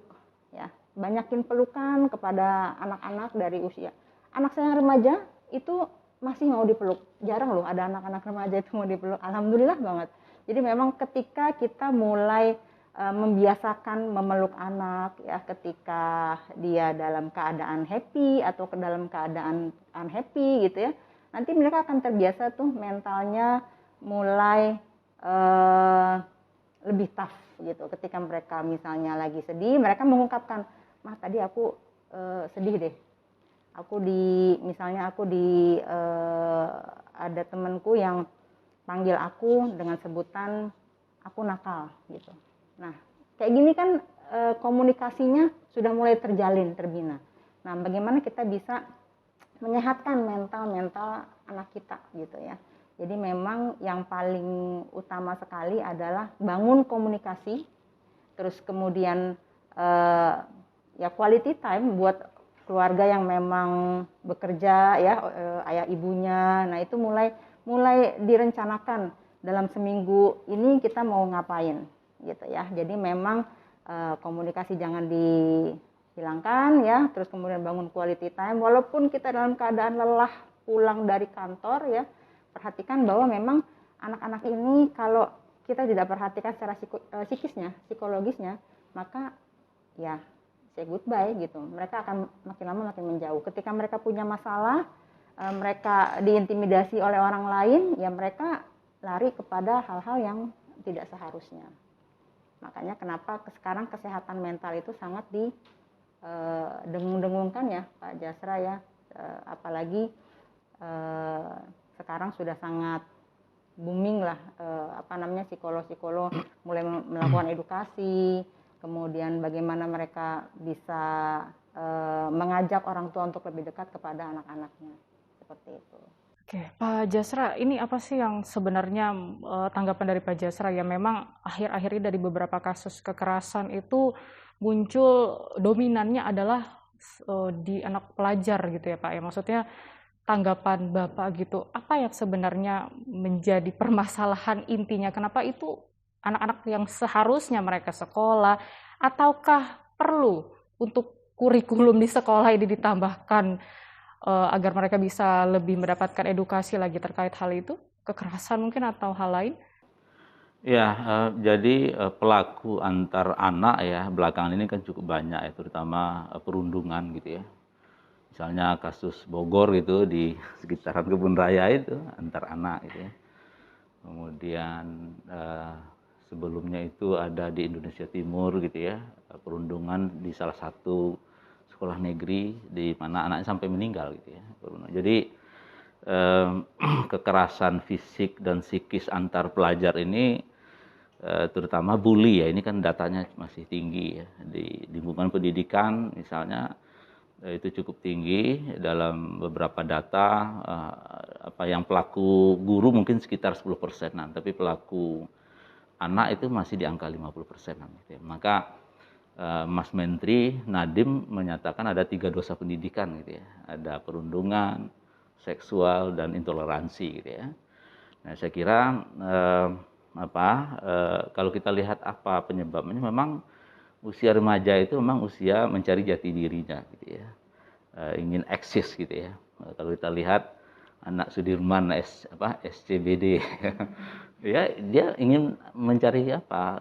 ya, banyakin pelukan kepada anak-anak dari usia. Anak saya yang remaja itu masih mau dipeluk, jarang loh ada anak-anak remaja itu mau dipeluk, alhamdulillah banget. Jadi memang ketika kita mulai membiasakan memeluk anak ya, ketika dia dalam keadaan happy atau dalam keadaan unhappy gitu ya, nanti mereka akan terbiasa tuh mentalnya mulai lebih tough gitu. Ketika mereka misalnya lagi sedih, mereka mengungkapkan, "Mah, tadi aku sedih deh. Misalnya ada temanku yang panggil aku dengan sebutan aku nakal gitu." Nah, kayak gini kan komunikasinya sudah mulai terbina. Nah, bagaimana kita bisa menyehatkan mental anak kita gitu ya. Jadi memang yang paling utama sekali adalah bangun komunikasi, terus kemudian ya quality time buat keluarga yang memang bekerja ya, ayah ibunya. Nah, itu mulai direncanakan dalam seminggu ini kita mau ngapain gitu ya. Jadi memang komunikasi jangan dihilangkan ya, terus kemudian bangun quality time walaupun kita dalam keadaan lelah pulang dari kantor ya. Perhatikan bahwa memang anak-anak ini kalau kita tidak perhatikan secara psikisnya, psikologisnya, maka ya say goodbye gitu. Mereka akan makin lama makin menjauh. Ketika mereka punya masalah, mereka diintimidasi oleh orang lain, ya mereka lari kepada hal-hal yang tidak seharusnya. Makanya kenapa sekarang kesehatan mental itu sangat dengung-dengungkan ya Pak Jasra ya. Apalagi sekarang sudah sangat booming lah psikolog-psikolog mulai melakukan edukasi, kemudian bagaimana mereka bisa mengajak orang tua untuk lebih dekat kepada anak-anaknya, seperti itu. Oke, Pak Jasra, ini apa sih yang sebenarnya tanggapan dari Pak Jasra ya, memang akhir-akhir ini dari beberapa kasus kekerasan itu muncul dominannya adalah di anak pelajar gitu ya Pak ya, maksudnya tanggapan Bapak gitu, apa yang sebenarnya menjadi permasalahan intinya, kenapa itu anak-anak yang seharusnya mereka sekolah, ataukah perlu untuk kurikulum di sekolah ini ditambahkan agar mereka bisa lebih mendapatkan edukasi lagi terkait hal itu, kekerasan mungkin atau hal lain? Ya, jadi pelaku antar anak ya belakangan ini kan cukup banyak ya, terutama perundungan gitu ya. Misalnya kasus Bogor itu di sekitaran Kebun Raya itu antar anak gitu ya. Kemudian sebelumnya itu ada di Indonesia Timur gitu ya, perundungan di salah satu sekolah negeri di mana anaknya sampai meninggal gitu ya. Jadi kekerasan fisik dan psikis antar pelajar ini terutama bully ya, ini kan datanya masih tinggi ya di lingkungan pendidikan misalnya. Itu cukup tinggi dalam beberapa data, yang pelaku guru mungkin sekitar 10%-an, tapi pelaku anak itu masih di angka 50%-an gitu ya. Maka Mas Menteri Nadiem menyatakan ada 3 dosa pendidikan gitu ya. Ada perundungan, seksual, dan intoleransi gitu ya. Nah, saya kira kalau kita lihat apa penyebabnya, memang usia remaja itu memang usia mencari jati dirinya gitu ya, ingin eksis gitu ya. Kalau kita lihat anak Sudirman SCBD ya, dia ingin mencari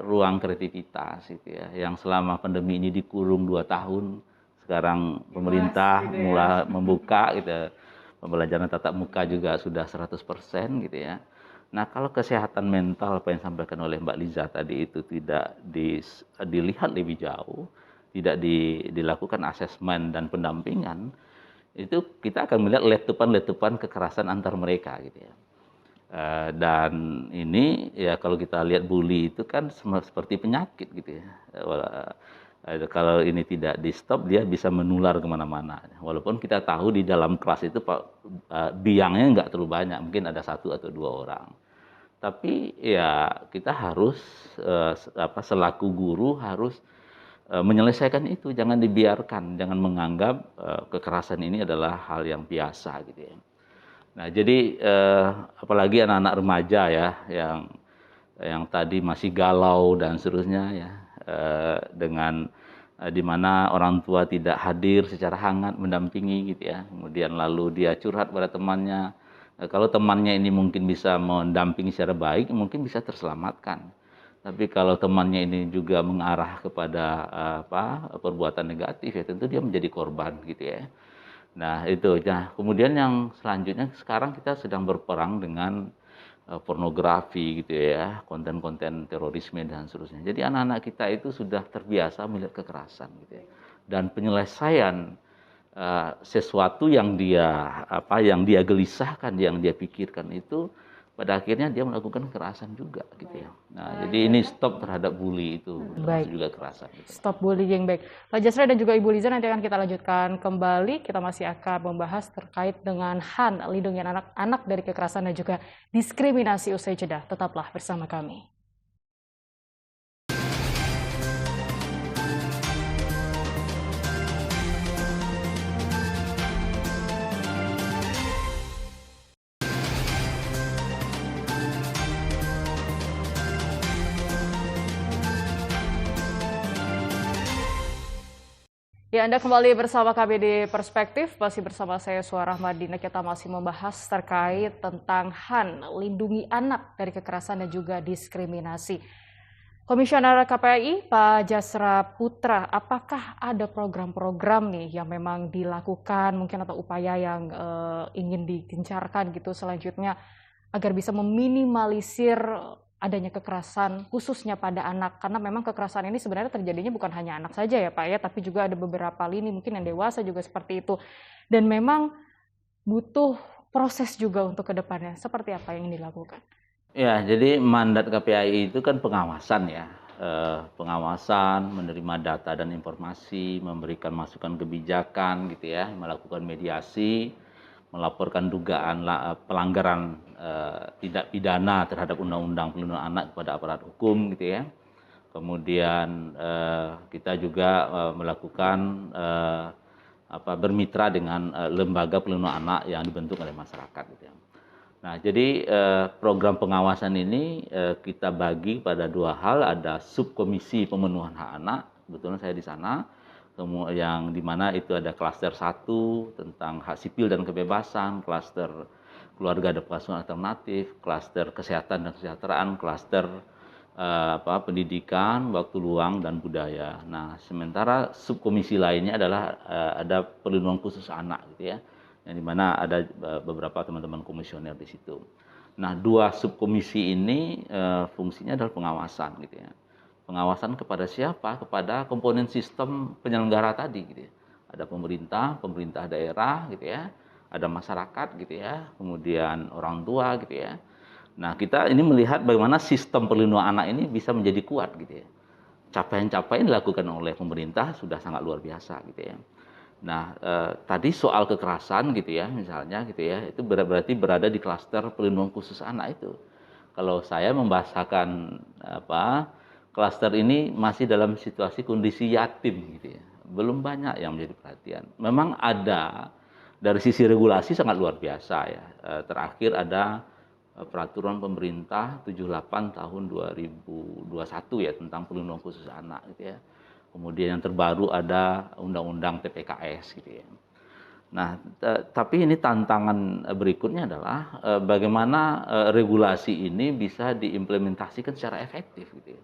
ruang kreativitas gitu ya, yang selama pandemi ini dikurung 2 tahun. Sekarang pemerintah gitu ya, mulai membuka gitu, pembelajaran tatap muka juga sudah 100% gitu ya. Nah, kalau kesehatan mental apa yang disampaikan oleh Mbak Liza tadi itu tidak dilihat lebih jauh, tidak dilakukan asesmen dan pendampingan, itu kita akan melihat letupan-letupan kekerasan antar mereka gitu ya. Dan ini ya kalau kita lihat bully itu kan seperti penyakit gitu ya. Kalau ini tidak di stop, dia bisa menular kemana-mana. Walaupun kita tahu di dalam kelas itu biangnya nggak terlalu banyak, mungkin ada 1 atau 2 orang. Tapi ya kita harus selaku guru harus menyelesaikan itu, jangan dibiarkan, jangan menganggap kekerasan ini adalah hal yang biasa gitu ya. Nah, jadi apalagi anak-anak remaja ya yang tadi masih galau dan seterusnya ya, dengan di mana orang tua tidak hadir secara hangat mendampingi gitu ya. Kemudian lalu dia curhat pada temannya. Kalau temannya ini mungkin bisa mendampingi secara baik, mungkin bisa terselamatkan. Tapi kalau temannya ini juga mengarah kepada perbuatan negatif, ya tentu dia menjadi korban gitu ya. Nah itu. Nah, kemudian yang selanjutnya sekarang kita sedang berperang dengan pornografi gitu ya, konten-konten terorisme dan seterusnya. Jadi anak-anak kita itu sudah terbiasa melihat kekerasan gitu ya. Dan penyelesaian sesuatu yang dia gelisahkan, yang dia pikirkan itu pada akhirnya dia melakukan kekerasan juga gitu ya. Nah, jadi ini stop terhadap bully itu, termasuk juga kekerasan. Gitu. Stop bullying, baik. Pak Jasra dan juga Ibu Liza, nanti akan kita lanjutkan kembali. Kita masih akan membahas terkait dengan HAN, lindungi anak-anak dari kekerasan dan juga diskriminasi usai jeda. Tetaplah bersama kami. Ya, Anda kembali bersama kami di Perspektif, masih bersama saya Suarah Madinah. Kita masih membahas terkait tentang HAN, lindungi anak dari kekerasan dan juga diskriminasi. Komisioner KPAI, Pak Jasra Putra, apakah ada program-program nih yang memang dilakukan mungkin atau upaya yang ingin digencarkan gitu selanjutnya agar bisa meminimalisir adanya kekerasan khususnya pada anak, karena memang kekerasan ini sebenarnya terjadinya bukan hanya anak saja ya Pak ya, tapi juga ada beberapa lini mungkin yang dewasa juga seperti itu, dan memang butuh proses juga untuk kedepannya. Seperti apa yang dilakukan? Ya, jadi mandat KPAI itu kan pengawasan ya, pengawasan, menerima data dan informasi, memberikan masukan kebijakan gitu ya, melakukan mediasi, melaporkan dugaan pelanggaran tidak pidana terhadap Undang-Undang Perlindungan Anak kepada aparat hukum gitu ya. Kemudian kita juga melakukan bermitra dengan lembaga perlindungan anak yang dibentuk oleh masyarakat gitu ya. Nah, jadi program pengawasan ini kita bagi pada dua hal, ada subkomisi pemenuhan hak anak, kebetulan saya di sana, yang dimana itu ada klaster 1 tentang hak sipil dan kebebasan, klaster keluarga dan pengasuhan alternatif, klaster kesehatan dan kesejahteraan, klaster pendidikan, waktu luang dan budaya. Nah, sementara subkomisi lainnya adalah ada perlindungan khusus anak gitu ya, yang dimana ada beberapa teman-teman komisioner di situ. Nah, dua subkomisi ini fungsinya adalah pengawasan gitu ya. Pengawasan kepada siapa? Kepada komponen sistem penyelenggara tadi gitu ya. Ada pemerintah daerah gitu ya, ada masyarakat gitu ya, kemudian orang tua gitu ya. Nah, kita ini melihat bagaimana sistem perlindungan anak ini bisa menjadi kuat gitu ya. Capaian-capaian dilakukan oleh pemerintah sudah sangat luar biasa gitu ya. Nah, tadi soal kekerasan gitu ya, misalnya gitu ya, itu berarti berada di klaster perlindungan khusus anak itu. Kalau saya membahasakan klaster ini masih dalam situasi kondisi yatim gitu ya. Belum banyak yang menjadi perhatian. Memang ada dari sisi regulasi sangat luar biasa ya. Terakhir ada peraturan pemerintah 78 tahun 2021 ya tentang perlindungan khusus anak gitu ya. Kemudian yang terbaru ada undang-undang TPKS gitu ya. Nah, tapi ini tantangan berikutnya adalah bagaimana regulasi ini bisa diimplementasikan secara efektif gitu ya.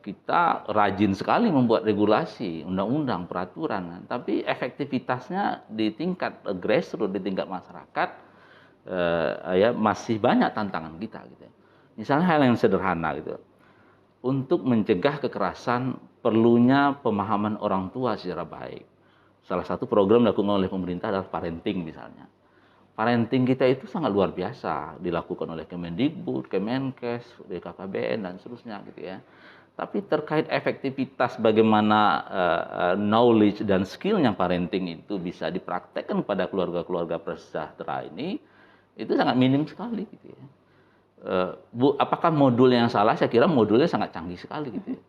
Kita rajin sekali membuat regulasi, undang-undang, peraturan, tapi efektivitasnya di tingkat grassroots, di tingkat masyarakat masih banyak tantangan kita gitu. Misalnya hal yang sederhana gitu. Untuk mencegah kekerasan perlunya pemahaman orang tua secara baik. Salah satu program dilakukan oleh pemerintah adalah parenting misalnya. Parenting kita itu sangat luar biasa, dilakukan oleh Kemendikbud, Kemenkes, BKKBN dan seterusnya gitu ya. Tapi terkait efektivitas bagaimana knowledge dan skillnya parenting itu bisa dipraktekkan pada keluarga-keluarga prasejahtera ini, itu sangat minim sekali gitu ya. Apakah modul yang salah? Saya kira modulnya sangat canggih sekali gitu ya.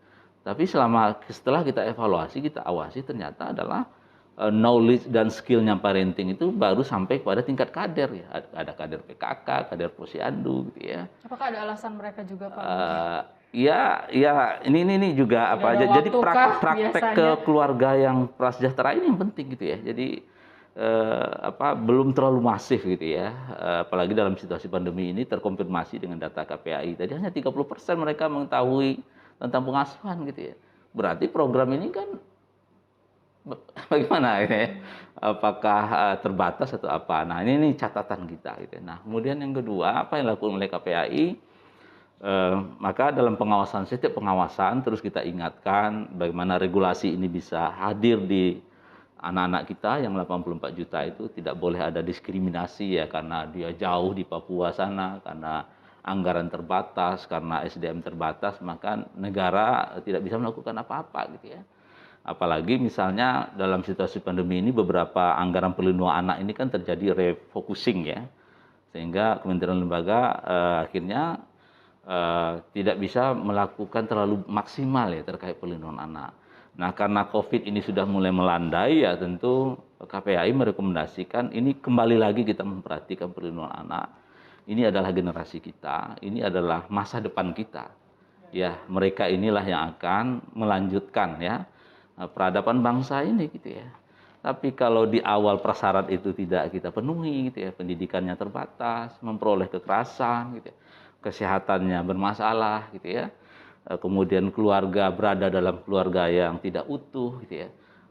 Tapi setelah kita evaluasi, kita awasi, ternyata adalah knowledge dan skillnya parenting itu baru sampai kepada tingkat kader ya. Ada kader PKK, kader Posyandu gitu ya. Apakah ada alasan mereka juga Pak? Ya, ini juga apa aja. Jadi praktek ke keluarga yang prasejahtera ini yang penting gitu ya. Jadi belum terlalu masif gitu ya, apalagi dalam situasi pandemi ini terkonfirmasi dengan data KPAI tadi hanya 30% mereka mengetahui tentang pengasuhan gitu ya. Berarti program ini kan bagaimana ya? Apakah terbatas atau apa? Nah, ini catatan kita gitu. Nah, kemudian yang kedua, apa yang dilakukan oleh KPAI? Maka dalam pengawasan, setiap pengawasan terus kita ingatkan bagaimana regulasi ini bisa hadir di anak-anak kita yang 84 juta itu, tidak boleh ada diskriminasi ya karena dia jauh di Papua sana, karena anggaran terbatas, karena SDM terbatas, maka negara tidak bisa melakukan apa-apa gitu ya. Apalagi misalnya dalam situasi pandemi ini beberapa anggaran perlindungan anak ini kan terjadi refocusing ya. Sehingga kementerian lembaga akhirnya tidak bisa melakukan terlalu maksimal ya terkait perlindungan anak. Nah, karena COVID ini sudah mulai melandai ya tentu KPAI merekomendasikan ini kembali lagi kita memperhatikan perlindungan anak. Ini adalah generasi kita, ini adalah masa depan kita. Ya, mereka inilah yang akan melanjutkan ya peradaban bangsa ini gitu ya. Tapi kalau di awal prasyarat itu tidak kita penuhi gitu ya, pendidikannya terbatas, memperoleh kekerasan gitu ya, kesehatannya bermasalah gitu ya, kemudian keluarga berada dalam keluarga yang tidak utuh gitu ya,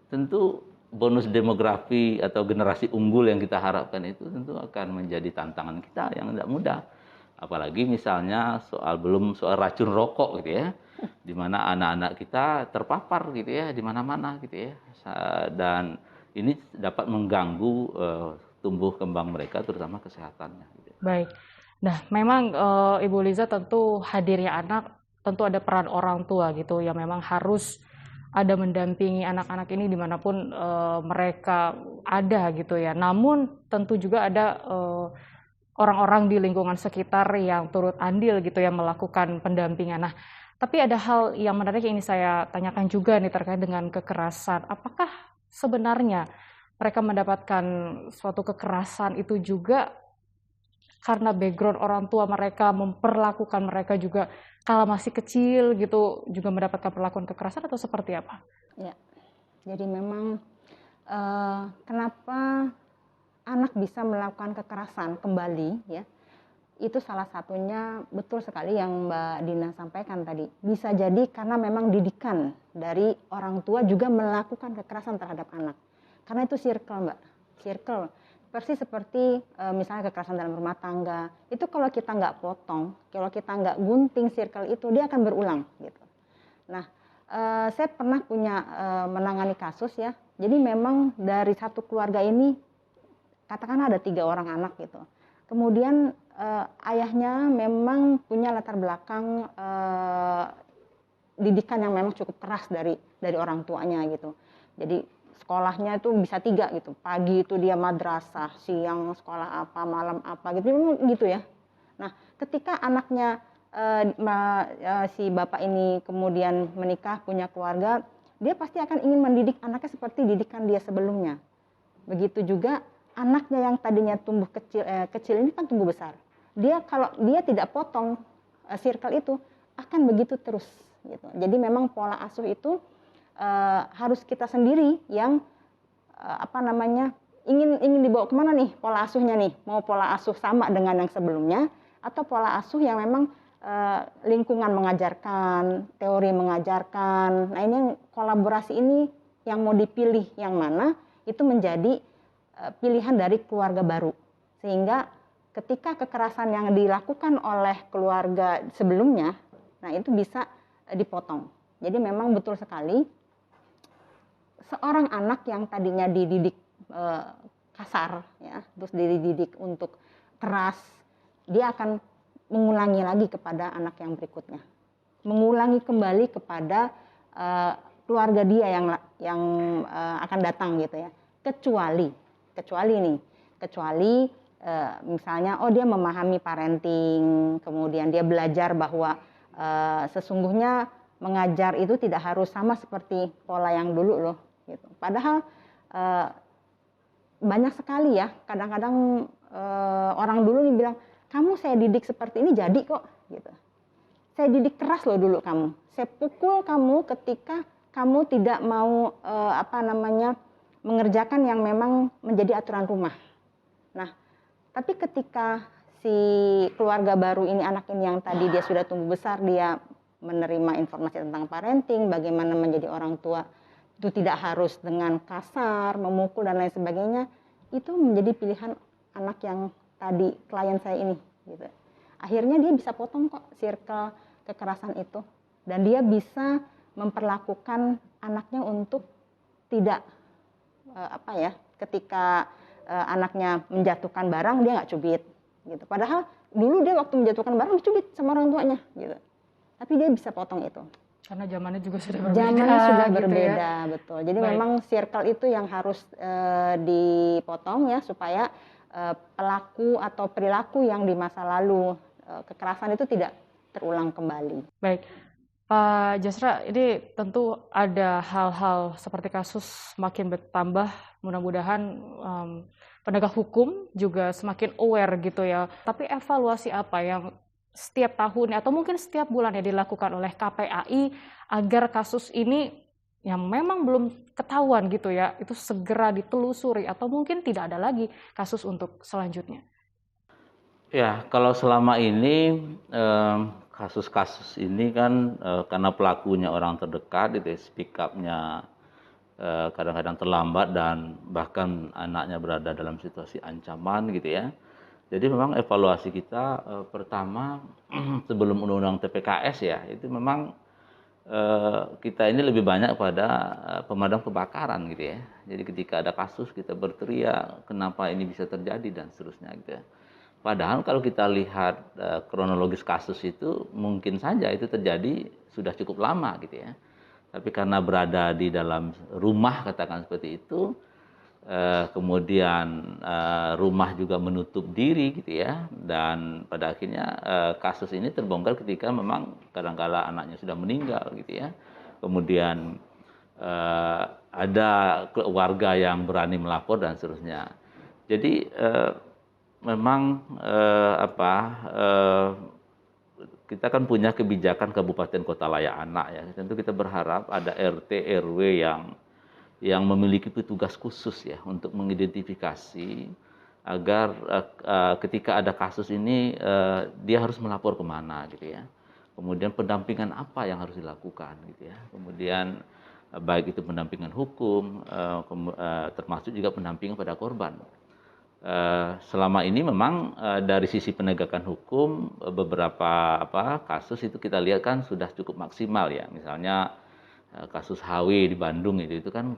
tentu bonus demografi atau generasi unggul yang kita harapkan itu tentu akan menjadi tantangan kita yang tidak mudah. Apalagi misalnya belum soal racun rokok gitu ya, di mana anak-anak kita terpapar gitu ya di mana-mana gitu ya. Dan ini dapat mengganggu tumbuh kembang mereka, terutama kesehatannya. Gitu. Baik. Nah, memang Ibu Liza, tentu hadirnya anak, tentu ada peran orang tua gitu yang memang harus ada mendampingi anak-anak ini dimanapun mereka ada gitu ya. Namun tentu juga ada orang-orang di lingkungan sekitar yang turut andil gitu ya melakukan pendampingan. Nah, tapi ada hal yang menarik yang ini saya tanyakan juga nih terkait dengan kekerasan. Apakah sebenarnya mereka mendapatkan suatu kekerasan itu juga karena background orang tua mereka memperlakukan mereka juga kala masih kecil gitu juga mendapatkan perlakuan kekerasan, atau seperti apa? Ya, jadi memang kenapa anak bisa melakukan kekerasan kembali ya, itu salah satunya betul sekali yang Mbak Dina sampaikan tadi. Bisa jadi karena memang didikan dari orang tua juga melakukan kekerasan terhadap anak. Karena itu circle, Mbak. Circle. Persis seperti misalnya kekerasan dalam rumah tangga. Itu kalau kita nggak potong, kalau kita nggak gunting circle itu, dia akan berulang gitu. Nah, saya pernah punya menangani kasus ya. Jadi memang dari satu keluarga ini, katakanlah ada 3 orang anak gitu. Kemudian ayahnya memang punya latar belakang didikan yang memang cukup keras dari orang tuanya gitu. Jadi sekolahnya itu bisa 3 gitu. Pagi itu dia madrasah, siang sekolah apa, malam apa gitu ya. Nah, ketika anaknya si bapak ini kemudian menikah, punya keluarga, dia pasti akan ingin mendidik anaknya seperti didikan dia sebelumnya. Begitu juga anaknya yang tadinya tumbuh kecil ini kan tumbuh besar. Dia kalau dia tidak potong circle itu akan begitu terus gitu. Jadi memang pola asuh itu harus kita sendiri yang ingin dibawa kemana nih pola asuhnya nih. Mau pola asuh sama dengan yang sebelumnya atau pola asuh yang memang lingkungan mengajarkan, teori mengajarkan. Nah, ini yang kolaborasi ini yang mau dipilih yang mana itu menjadi pilihan dari keluarga baru, sehingga ketika kekerasan yang dilakukan oleh keluarga sebelumnya, nah itu bisa dipotong. Jadi memang betul sekali seorang anak yang tadinya dididik kasar, ya, terus dididik untuk keras, dia akan mengulangi lagi kepada anak yang berikutnya, mengulangi kembali kepada keluarga dia yang akan datang gitu ya, kecuali misalnya dia memahami parenting, kemudian dia belajar bahwa sesungguhnya mengajar itu tidak harus sama seperti pola yang dulu loh gitu. Padahal banyak sekali ya kadang-kadang orang dulu nih bilang, kamu saya didik seperti ini jadi kok gitu. Saya didik keras loh dulu kamu, saya pukul kamu ketika kamu tidak mau mengerjakan yang memang menjadi aturan rumah. Nah, tapi ketika si keluarga baru ini, anak ini yang tadi dia sudah tumbuh besar, dia menerima informasi tentang parenting, bagaimana menjadi orang tua itu tidak harus dengan kasar, memukul dan lain sebagainya, itu menjadi pilihan anak yang tadi klien saya ini gitu. Akhirnya dia bisa potong kok circle kekerasan itu, dan dia bisa memperlakukan anaknya untuk tidak ketika anaknya menjatuhkan barang dia nggak cubit gitu. Padahal dulu dia waktu menjatuhkan barang dicubit sama orang tuanya gitu. Tapi dia bisa potong itu. Karena zamannya juga sudah berbeda. Zamannya sudah gitu berbeda, ya. betul. Jadi Baik. memang circle itu yang harus dipotong ya, supaya pelaku atau perilaku yang di masa lalu kekerasan itu tidak terulang kembali. Baik. Pak Jasra, ini tentu ada hal-hal seperti kasus makin bertambah, mudah-mudahan penegak hukum juga semakin aware gitu ya. Tapi evaluasi apa yang setiap tahun atau mungkin setiap bulan yang dilakukan oleh KPAI agar kasus ini yang memang belum ketahuan gitu ya, itu segera ditelusuri atau mungkin tidak ada lagi kasus untuk selanjutnya? Ya, kalau selama ini kasus-kasus ini kan karena pelakunya orang terdekat, itu speak up-nya kadang-kadang terlambat dan bahkan anaknya berada dalam situasi ancaman gitu ya. Jadi memang evaluasi kita pertama sebelum undang-undang TPKS ya, itu memang kita ini lebih banyak pada pemadam kebakaran gitu ya. Jadi ketika ada kasus kita berteriak, kenapa ini bisa terjadi dan seterusnya gitu ya. Padahal kalau kita lihat kronologis kasus itu mungkin saja itu terjadi sudah cukup lama gitu ya. Tapi karena berada di dalam rumah katakan seperti itu, kemudian rumah juga menutup diri gitu ya, dan pada akhirnya kasus ini terbongkar ketika memang kadangkala anaknya sudah meninggal gitu ya. Kemudian ada keluarga yang berani melapor dan seterusnya. Jadi memang kita kan punya kebijakan kabupaten kota layak anak ya. Tentu kita berharap ada RT RW yang memiliki petugas khusus ya untuk mengidentifikasi agar ketika ada kasus ini dia harus melapor kemana gitu ya. Kemudian pendampingan apa yang harus dilakukan gitu ya. Kemudian baik itu pendampingan hukum termasuk juga pendampingan pada korban. Selama ini memang dari sisi penegakan hukum beberapa kasus itu kita lihat kan sudah cukup maksimal ya. Misalnya kasus HW di Bandung itu kan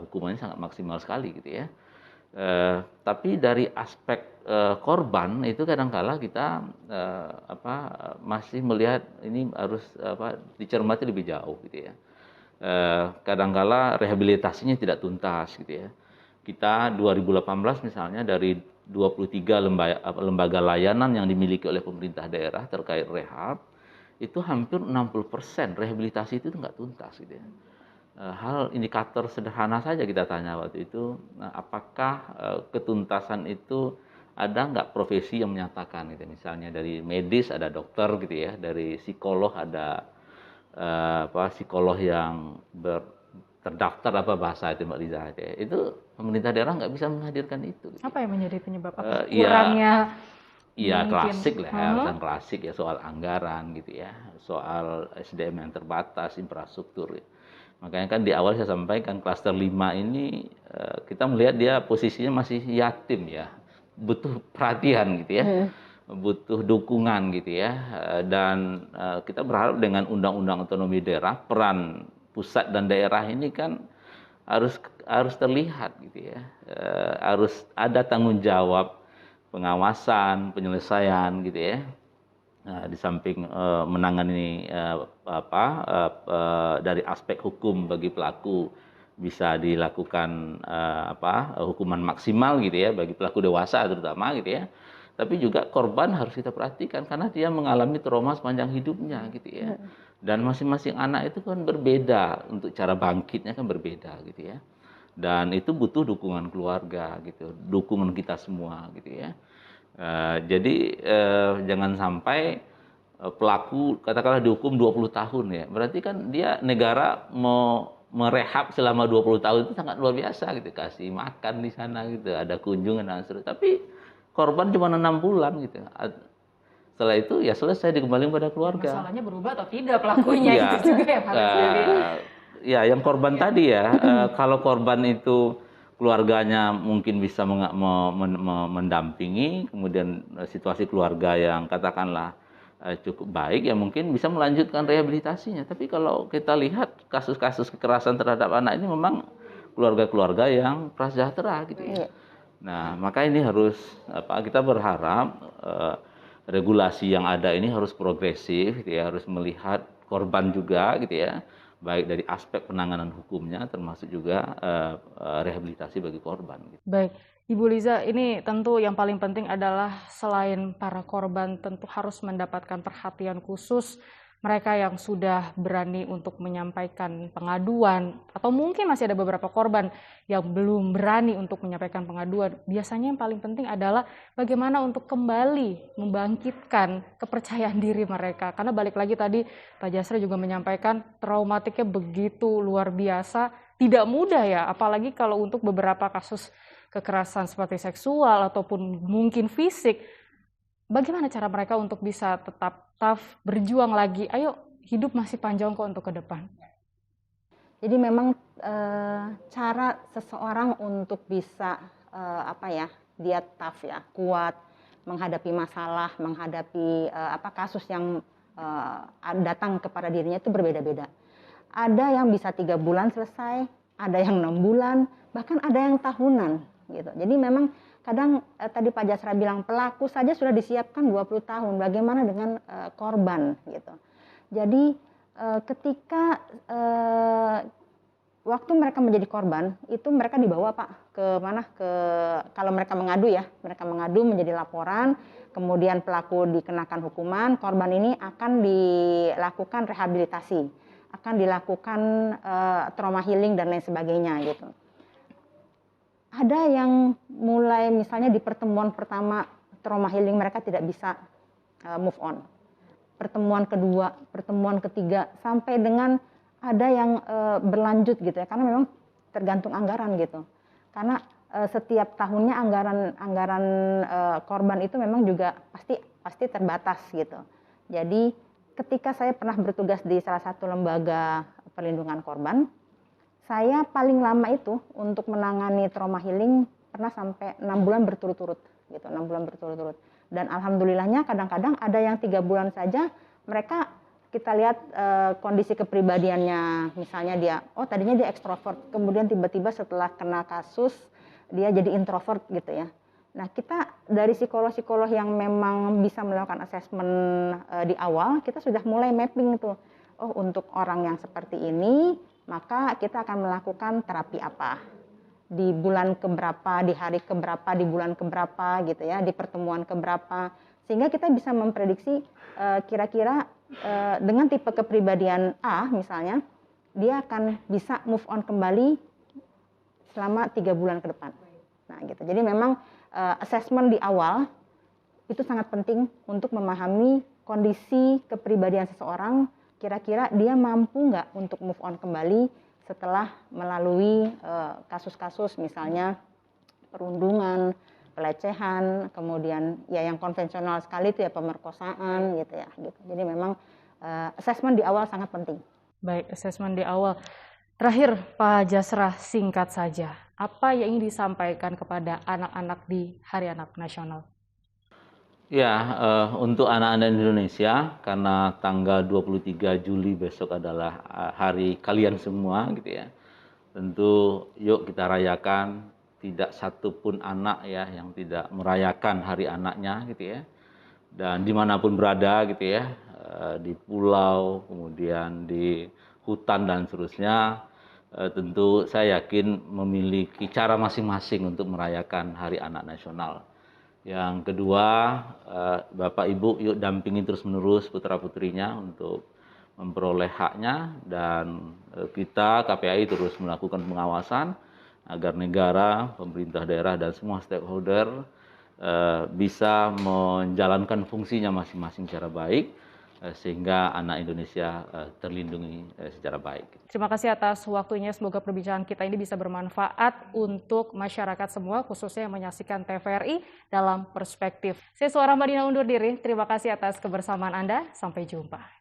hukumannya sangat maksimal sekali gitu ya. Tapi dari aspek korban itu kadangkala kita masih melihat ini harus dicermati lebih jauh gitu ya. Kadangkala rehabilitasinya tidak tuntas gitu ya. Kita 2018 misalnya dari 23 lembaga layanan yang dimiliki oleh pemerintah daerah terkait rehab, itu hampir 60% rehabilitasi itu nggak tuntas gitu ya. Hal indikator sederhana saja kita tanya waktu itu, apakah ketuntasan itu ada nggak profesi yang menyatakan gitu. Misalnya dari medis ada dokter gitu ya, dari psikolog ada psikolog yang terdaftar apa bahasa itu Mbak Liza gitu ya. Itu pemerintah daerah nggak bisa menghadirkan itu. Gitu. Apa yang menjadi penyebab? Apa Iya, kurangnya iya mungkin? klasik lah ya, alasan klasik ya soal anggaran gitu ya, soal SDM yang terbatas, infrastruktur. Ya. Makanya kan di awal saya sampaikan klaster 5 ini kita melihat dia posisinya masih yatim ya, butuh perhatian gitu ya, butuh dukungan gitu ya, dan kita berharap dengan Undang-Undang Otonomi Daerah peran pusat dan daerah ini kan harus terlihat gitu ya, harus ada tanggung jawab pengawasan, penyelesaian gitu ya. Di samping menangani dari aspek hukum bagi pelaku bisa dilakukan hukuman maksimal gitu ya bagi pelaku dewasa terutama gitu ya. Tapi juga korban harus kita perhatikan karena dia mengalami trauma sepanjang hidupnya gitu ya. Dan masing-masing anak itu kan berbeda untuk cara bangkitnya kan berbeda gitu ya. Dan itu butuh dukungan keluarga gitu, dukungan kita semua gitu ya. Jadi jangan sampai pelaku katakanlah dihukum 20 tahun ya. Berarti kan dia negara mau merehab selama 20 tahun itu sangat luar biasa gitu. Kasih makan di sana gitu, ada kunjungan dan seterusnya. Tapi korban cuma 6 bulan gitu. Setelah itu ya selesai dikembalikan pada keluarga. Masalahnya berubah atau tidak pelakunya Iya. itu juga yang harus Ya yang korban tadi ya, kalau korban itu keluarganya mungkin bisa mendampingi, kemudian situasi keluarga yang katakanlah cukup baik, ya mungkin bisa melanjutkan rehabilitasinya. Tapi kalau kita lihat kasus-kasus kekerasan terhadap anak ini memang keluarga-keluarga yang prasejahtera gitu ya. Nah, maka ini harus kita berharap regulasi yang ada ini harus progresif, gitu ya, harus melihat korban juga, gitu ya, baik dari aspek penanganan hukumnya, termasuk juga rehabilitasi bagi korban. Gitu. Baik, Ibu Liza, ini tentu yang paling penting adalah selain para korban tentu harus mendapatkan perhatian khusus. Mereka yang sudah berani untuk menyampaikan pengaduan, atau mungkin masih ada beberapa korban yang belum berani untuk menyampaikan pengaduan. Biasanya yang paling penting adalah bagaimana untuk kembali membangkitkan kepercayaan diri mereka. Karena balik lagi tadi Pak Jasra juga menyampaikan traumatiknya begitu luar biasa, tidak mudah ya, apalagi kalau untuk beberapa kasus kekerasan seperti seksual ataupun mungkin fisik. Bagaimana cara mereka untuk bisa tetap tough, berjuang lagi? Ayo, hidup masih panjang kok untuk ke depan. Jadi memang cara seseorang untuk bisa dia tough ya, kuat, menghadapi masalah, menghadapi kasus yang datang kepada dirinya itu berbeda-beda. Ada yang bisa 3 bulan selesai, ada yang 6 bulan, bahkan ada yang tahunan gitu. Jadi memang kadang tadi Pak Jasra bilang pelaku saja sudah disiapkan 20 tahun, bagaimana dengan korban gitu. Jadi ketika waktu mereka menjadi korban itu mereka dibawa Pak ke mana, kalau mereka mengadu ya, mereka mengadu menjadi laporan, kemudian pelaku dikenakan hukuman, korban ini akan dilakukan rehabilitasi, akan dilakukan trauma healing dan lain sebagainya gitu. Ada yang mulai misalnya di pertemuan pertama trauma healing mereka tidak bisa move on, pertemuan kedua, pertemuan ketiga, sampai dengan ada yang berlanjut gitu ya, karena memang tergantung anggaran gitu. Karena setiap tahunnya anggaran korban itu memang juga pasti terbatas gitu. Jadi ketika saya pernah bertugas di salah satu lembaga perlindungan korban, saya paling lama itu untuk menangani trauma healing pernah sampai 6 bulan berturut-turut gitu, 6 bulan berturut-turut. Dan alhamdulillahnya kadang-kadang ada yang 3 bulan saja mereka kita lihat kondisi kepribadiannya, misalnya dia, tadinya dia ekstrovert, kemudian tiba-tiba setelah kena kasus dia jadi introvert gitu ya. Nah kita dari psikolog-psikolog yang memang bisa melakukan asesmen di awal, kita sudah mulai mapping tuh, untuk orang yang seperti ini, maka kita akan melakukan terapi apa, di bulan keberapa, di hari keberapa, di bulan keberapa gitu ya, di pertemuan keberapa, sehingga kita bisa memprediksi kira-kira dengan tipe kepribadian A misalnya, dia akan bisa move on kembali selama 3 bulan ke depan. Nah gitu. Jadi memang assessment di awal itu sangat penting untuk memahami kondisi kepribadian seseorang, kira-kira dia mampu nggak untuk move on kembali setelah melalui kasus-kasus misalnya perundungan, pelecehan, kemudian ya yang konvensional sekali itu ya pemerkosaan gitu ya. Gitu. Jadi memang assessment di awal sangat penting. Baik, assessment di awal. Terakhir Pak Jasra, singkat saja, apa yang ingin disampaikan kepada anak-anak di Hari Anak Nasional? Ya, untuk anak-anak Indonesia, karena tanggal 23 Juli besok adalah hari kalian semua gitu ya. Tentu yuk kita rayakan, tidak satupun anak ya yang tidak merayakan hari anaknya gitu ya. Dan dimanapun berada gitu ya, di pulau, kemudian di hutan dan seterusnya, tentu saya yakin memiliki cara masing-masing untuk merayakan Hari Anak Nasional. Yang kedua, Bapak Ibu yuk dampingi terus-menerus putra-putrinya untuk memperoleh haknya, dan kita KPAI terus melakukan pengawasan agar negara, pemerintah daerah dan semua stakeholder bisa menjalankan fungsinya masing-masing secara baik sehingga anak Indonesia terlindungi secara baik. Terima kasih atas waktunya, semoga perbincangan kita ini bisa bermanfaat untuk masyarakat semua, khususnya yang menyaksikan TVRI dalam perspektif. Saya Suara Madinah undur diri, terima kasih atas kebersamaan Anda, sampai jumpa.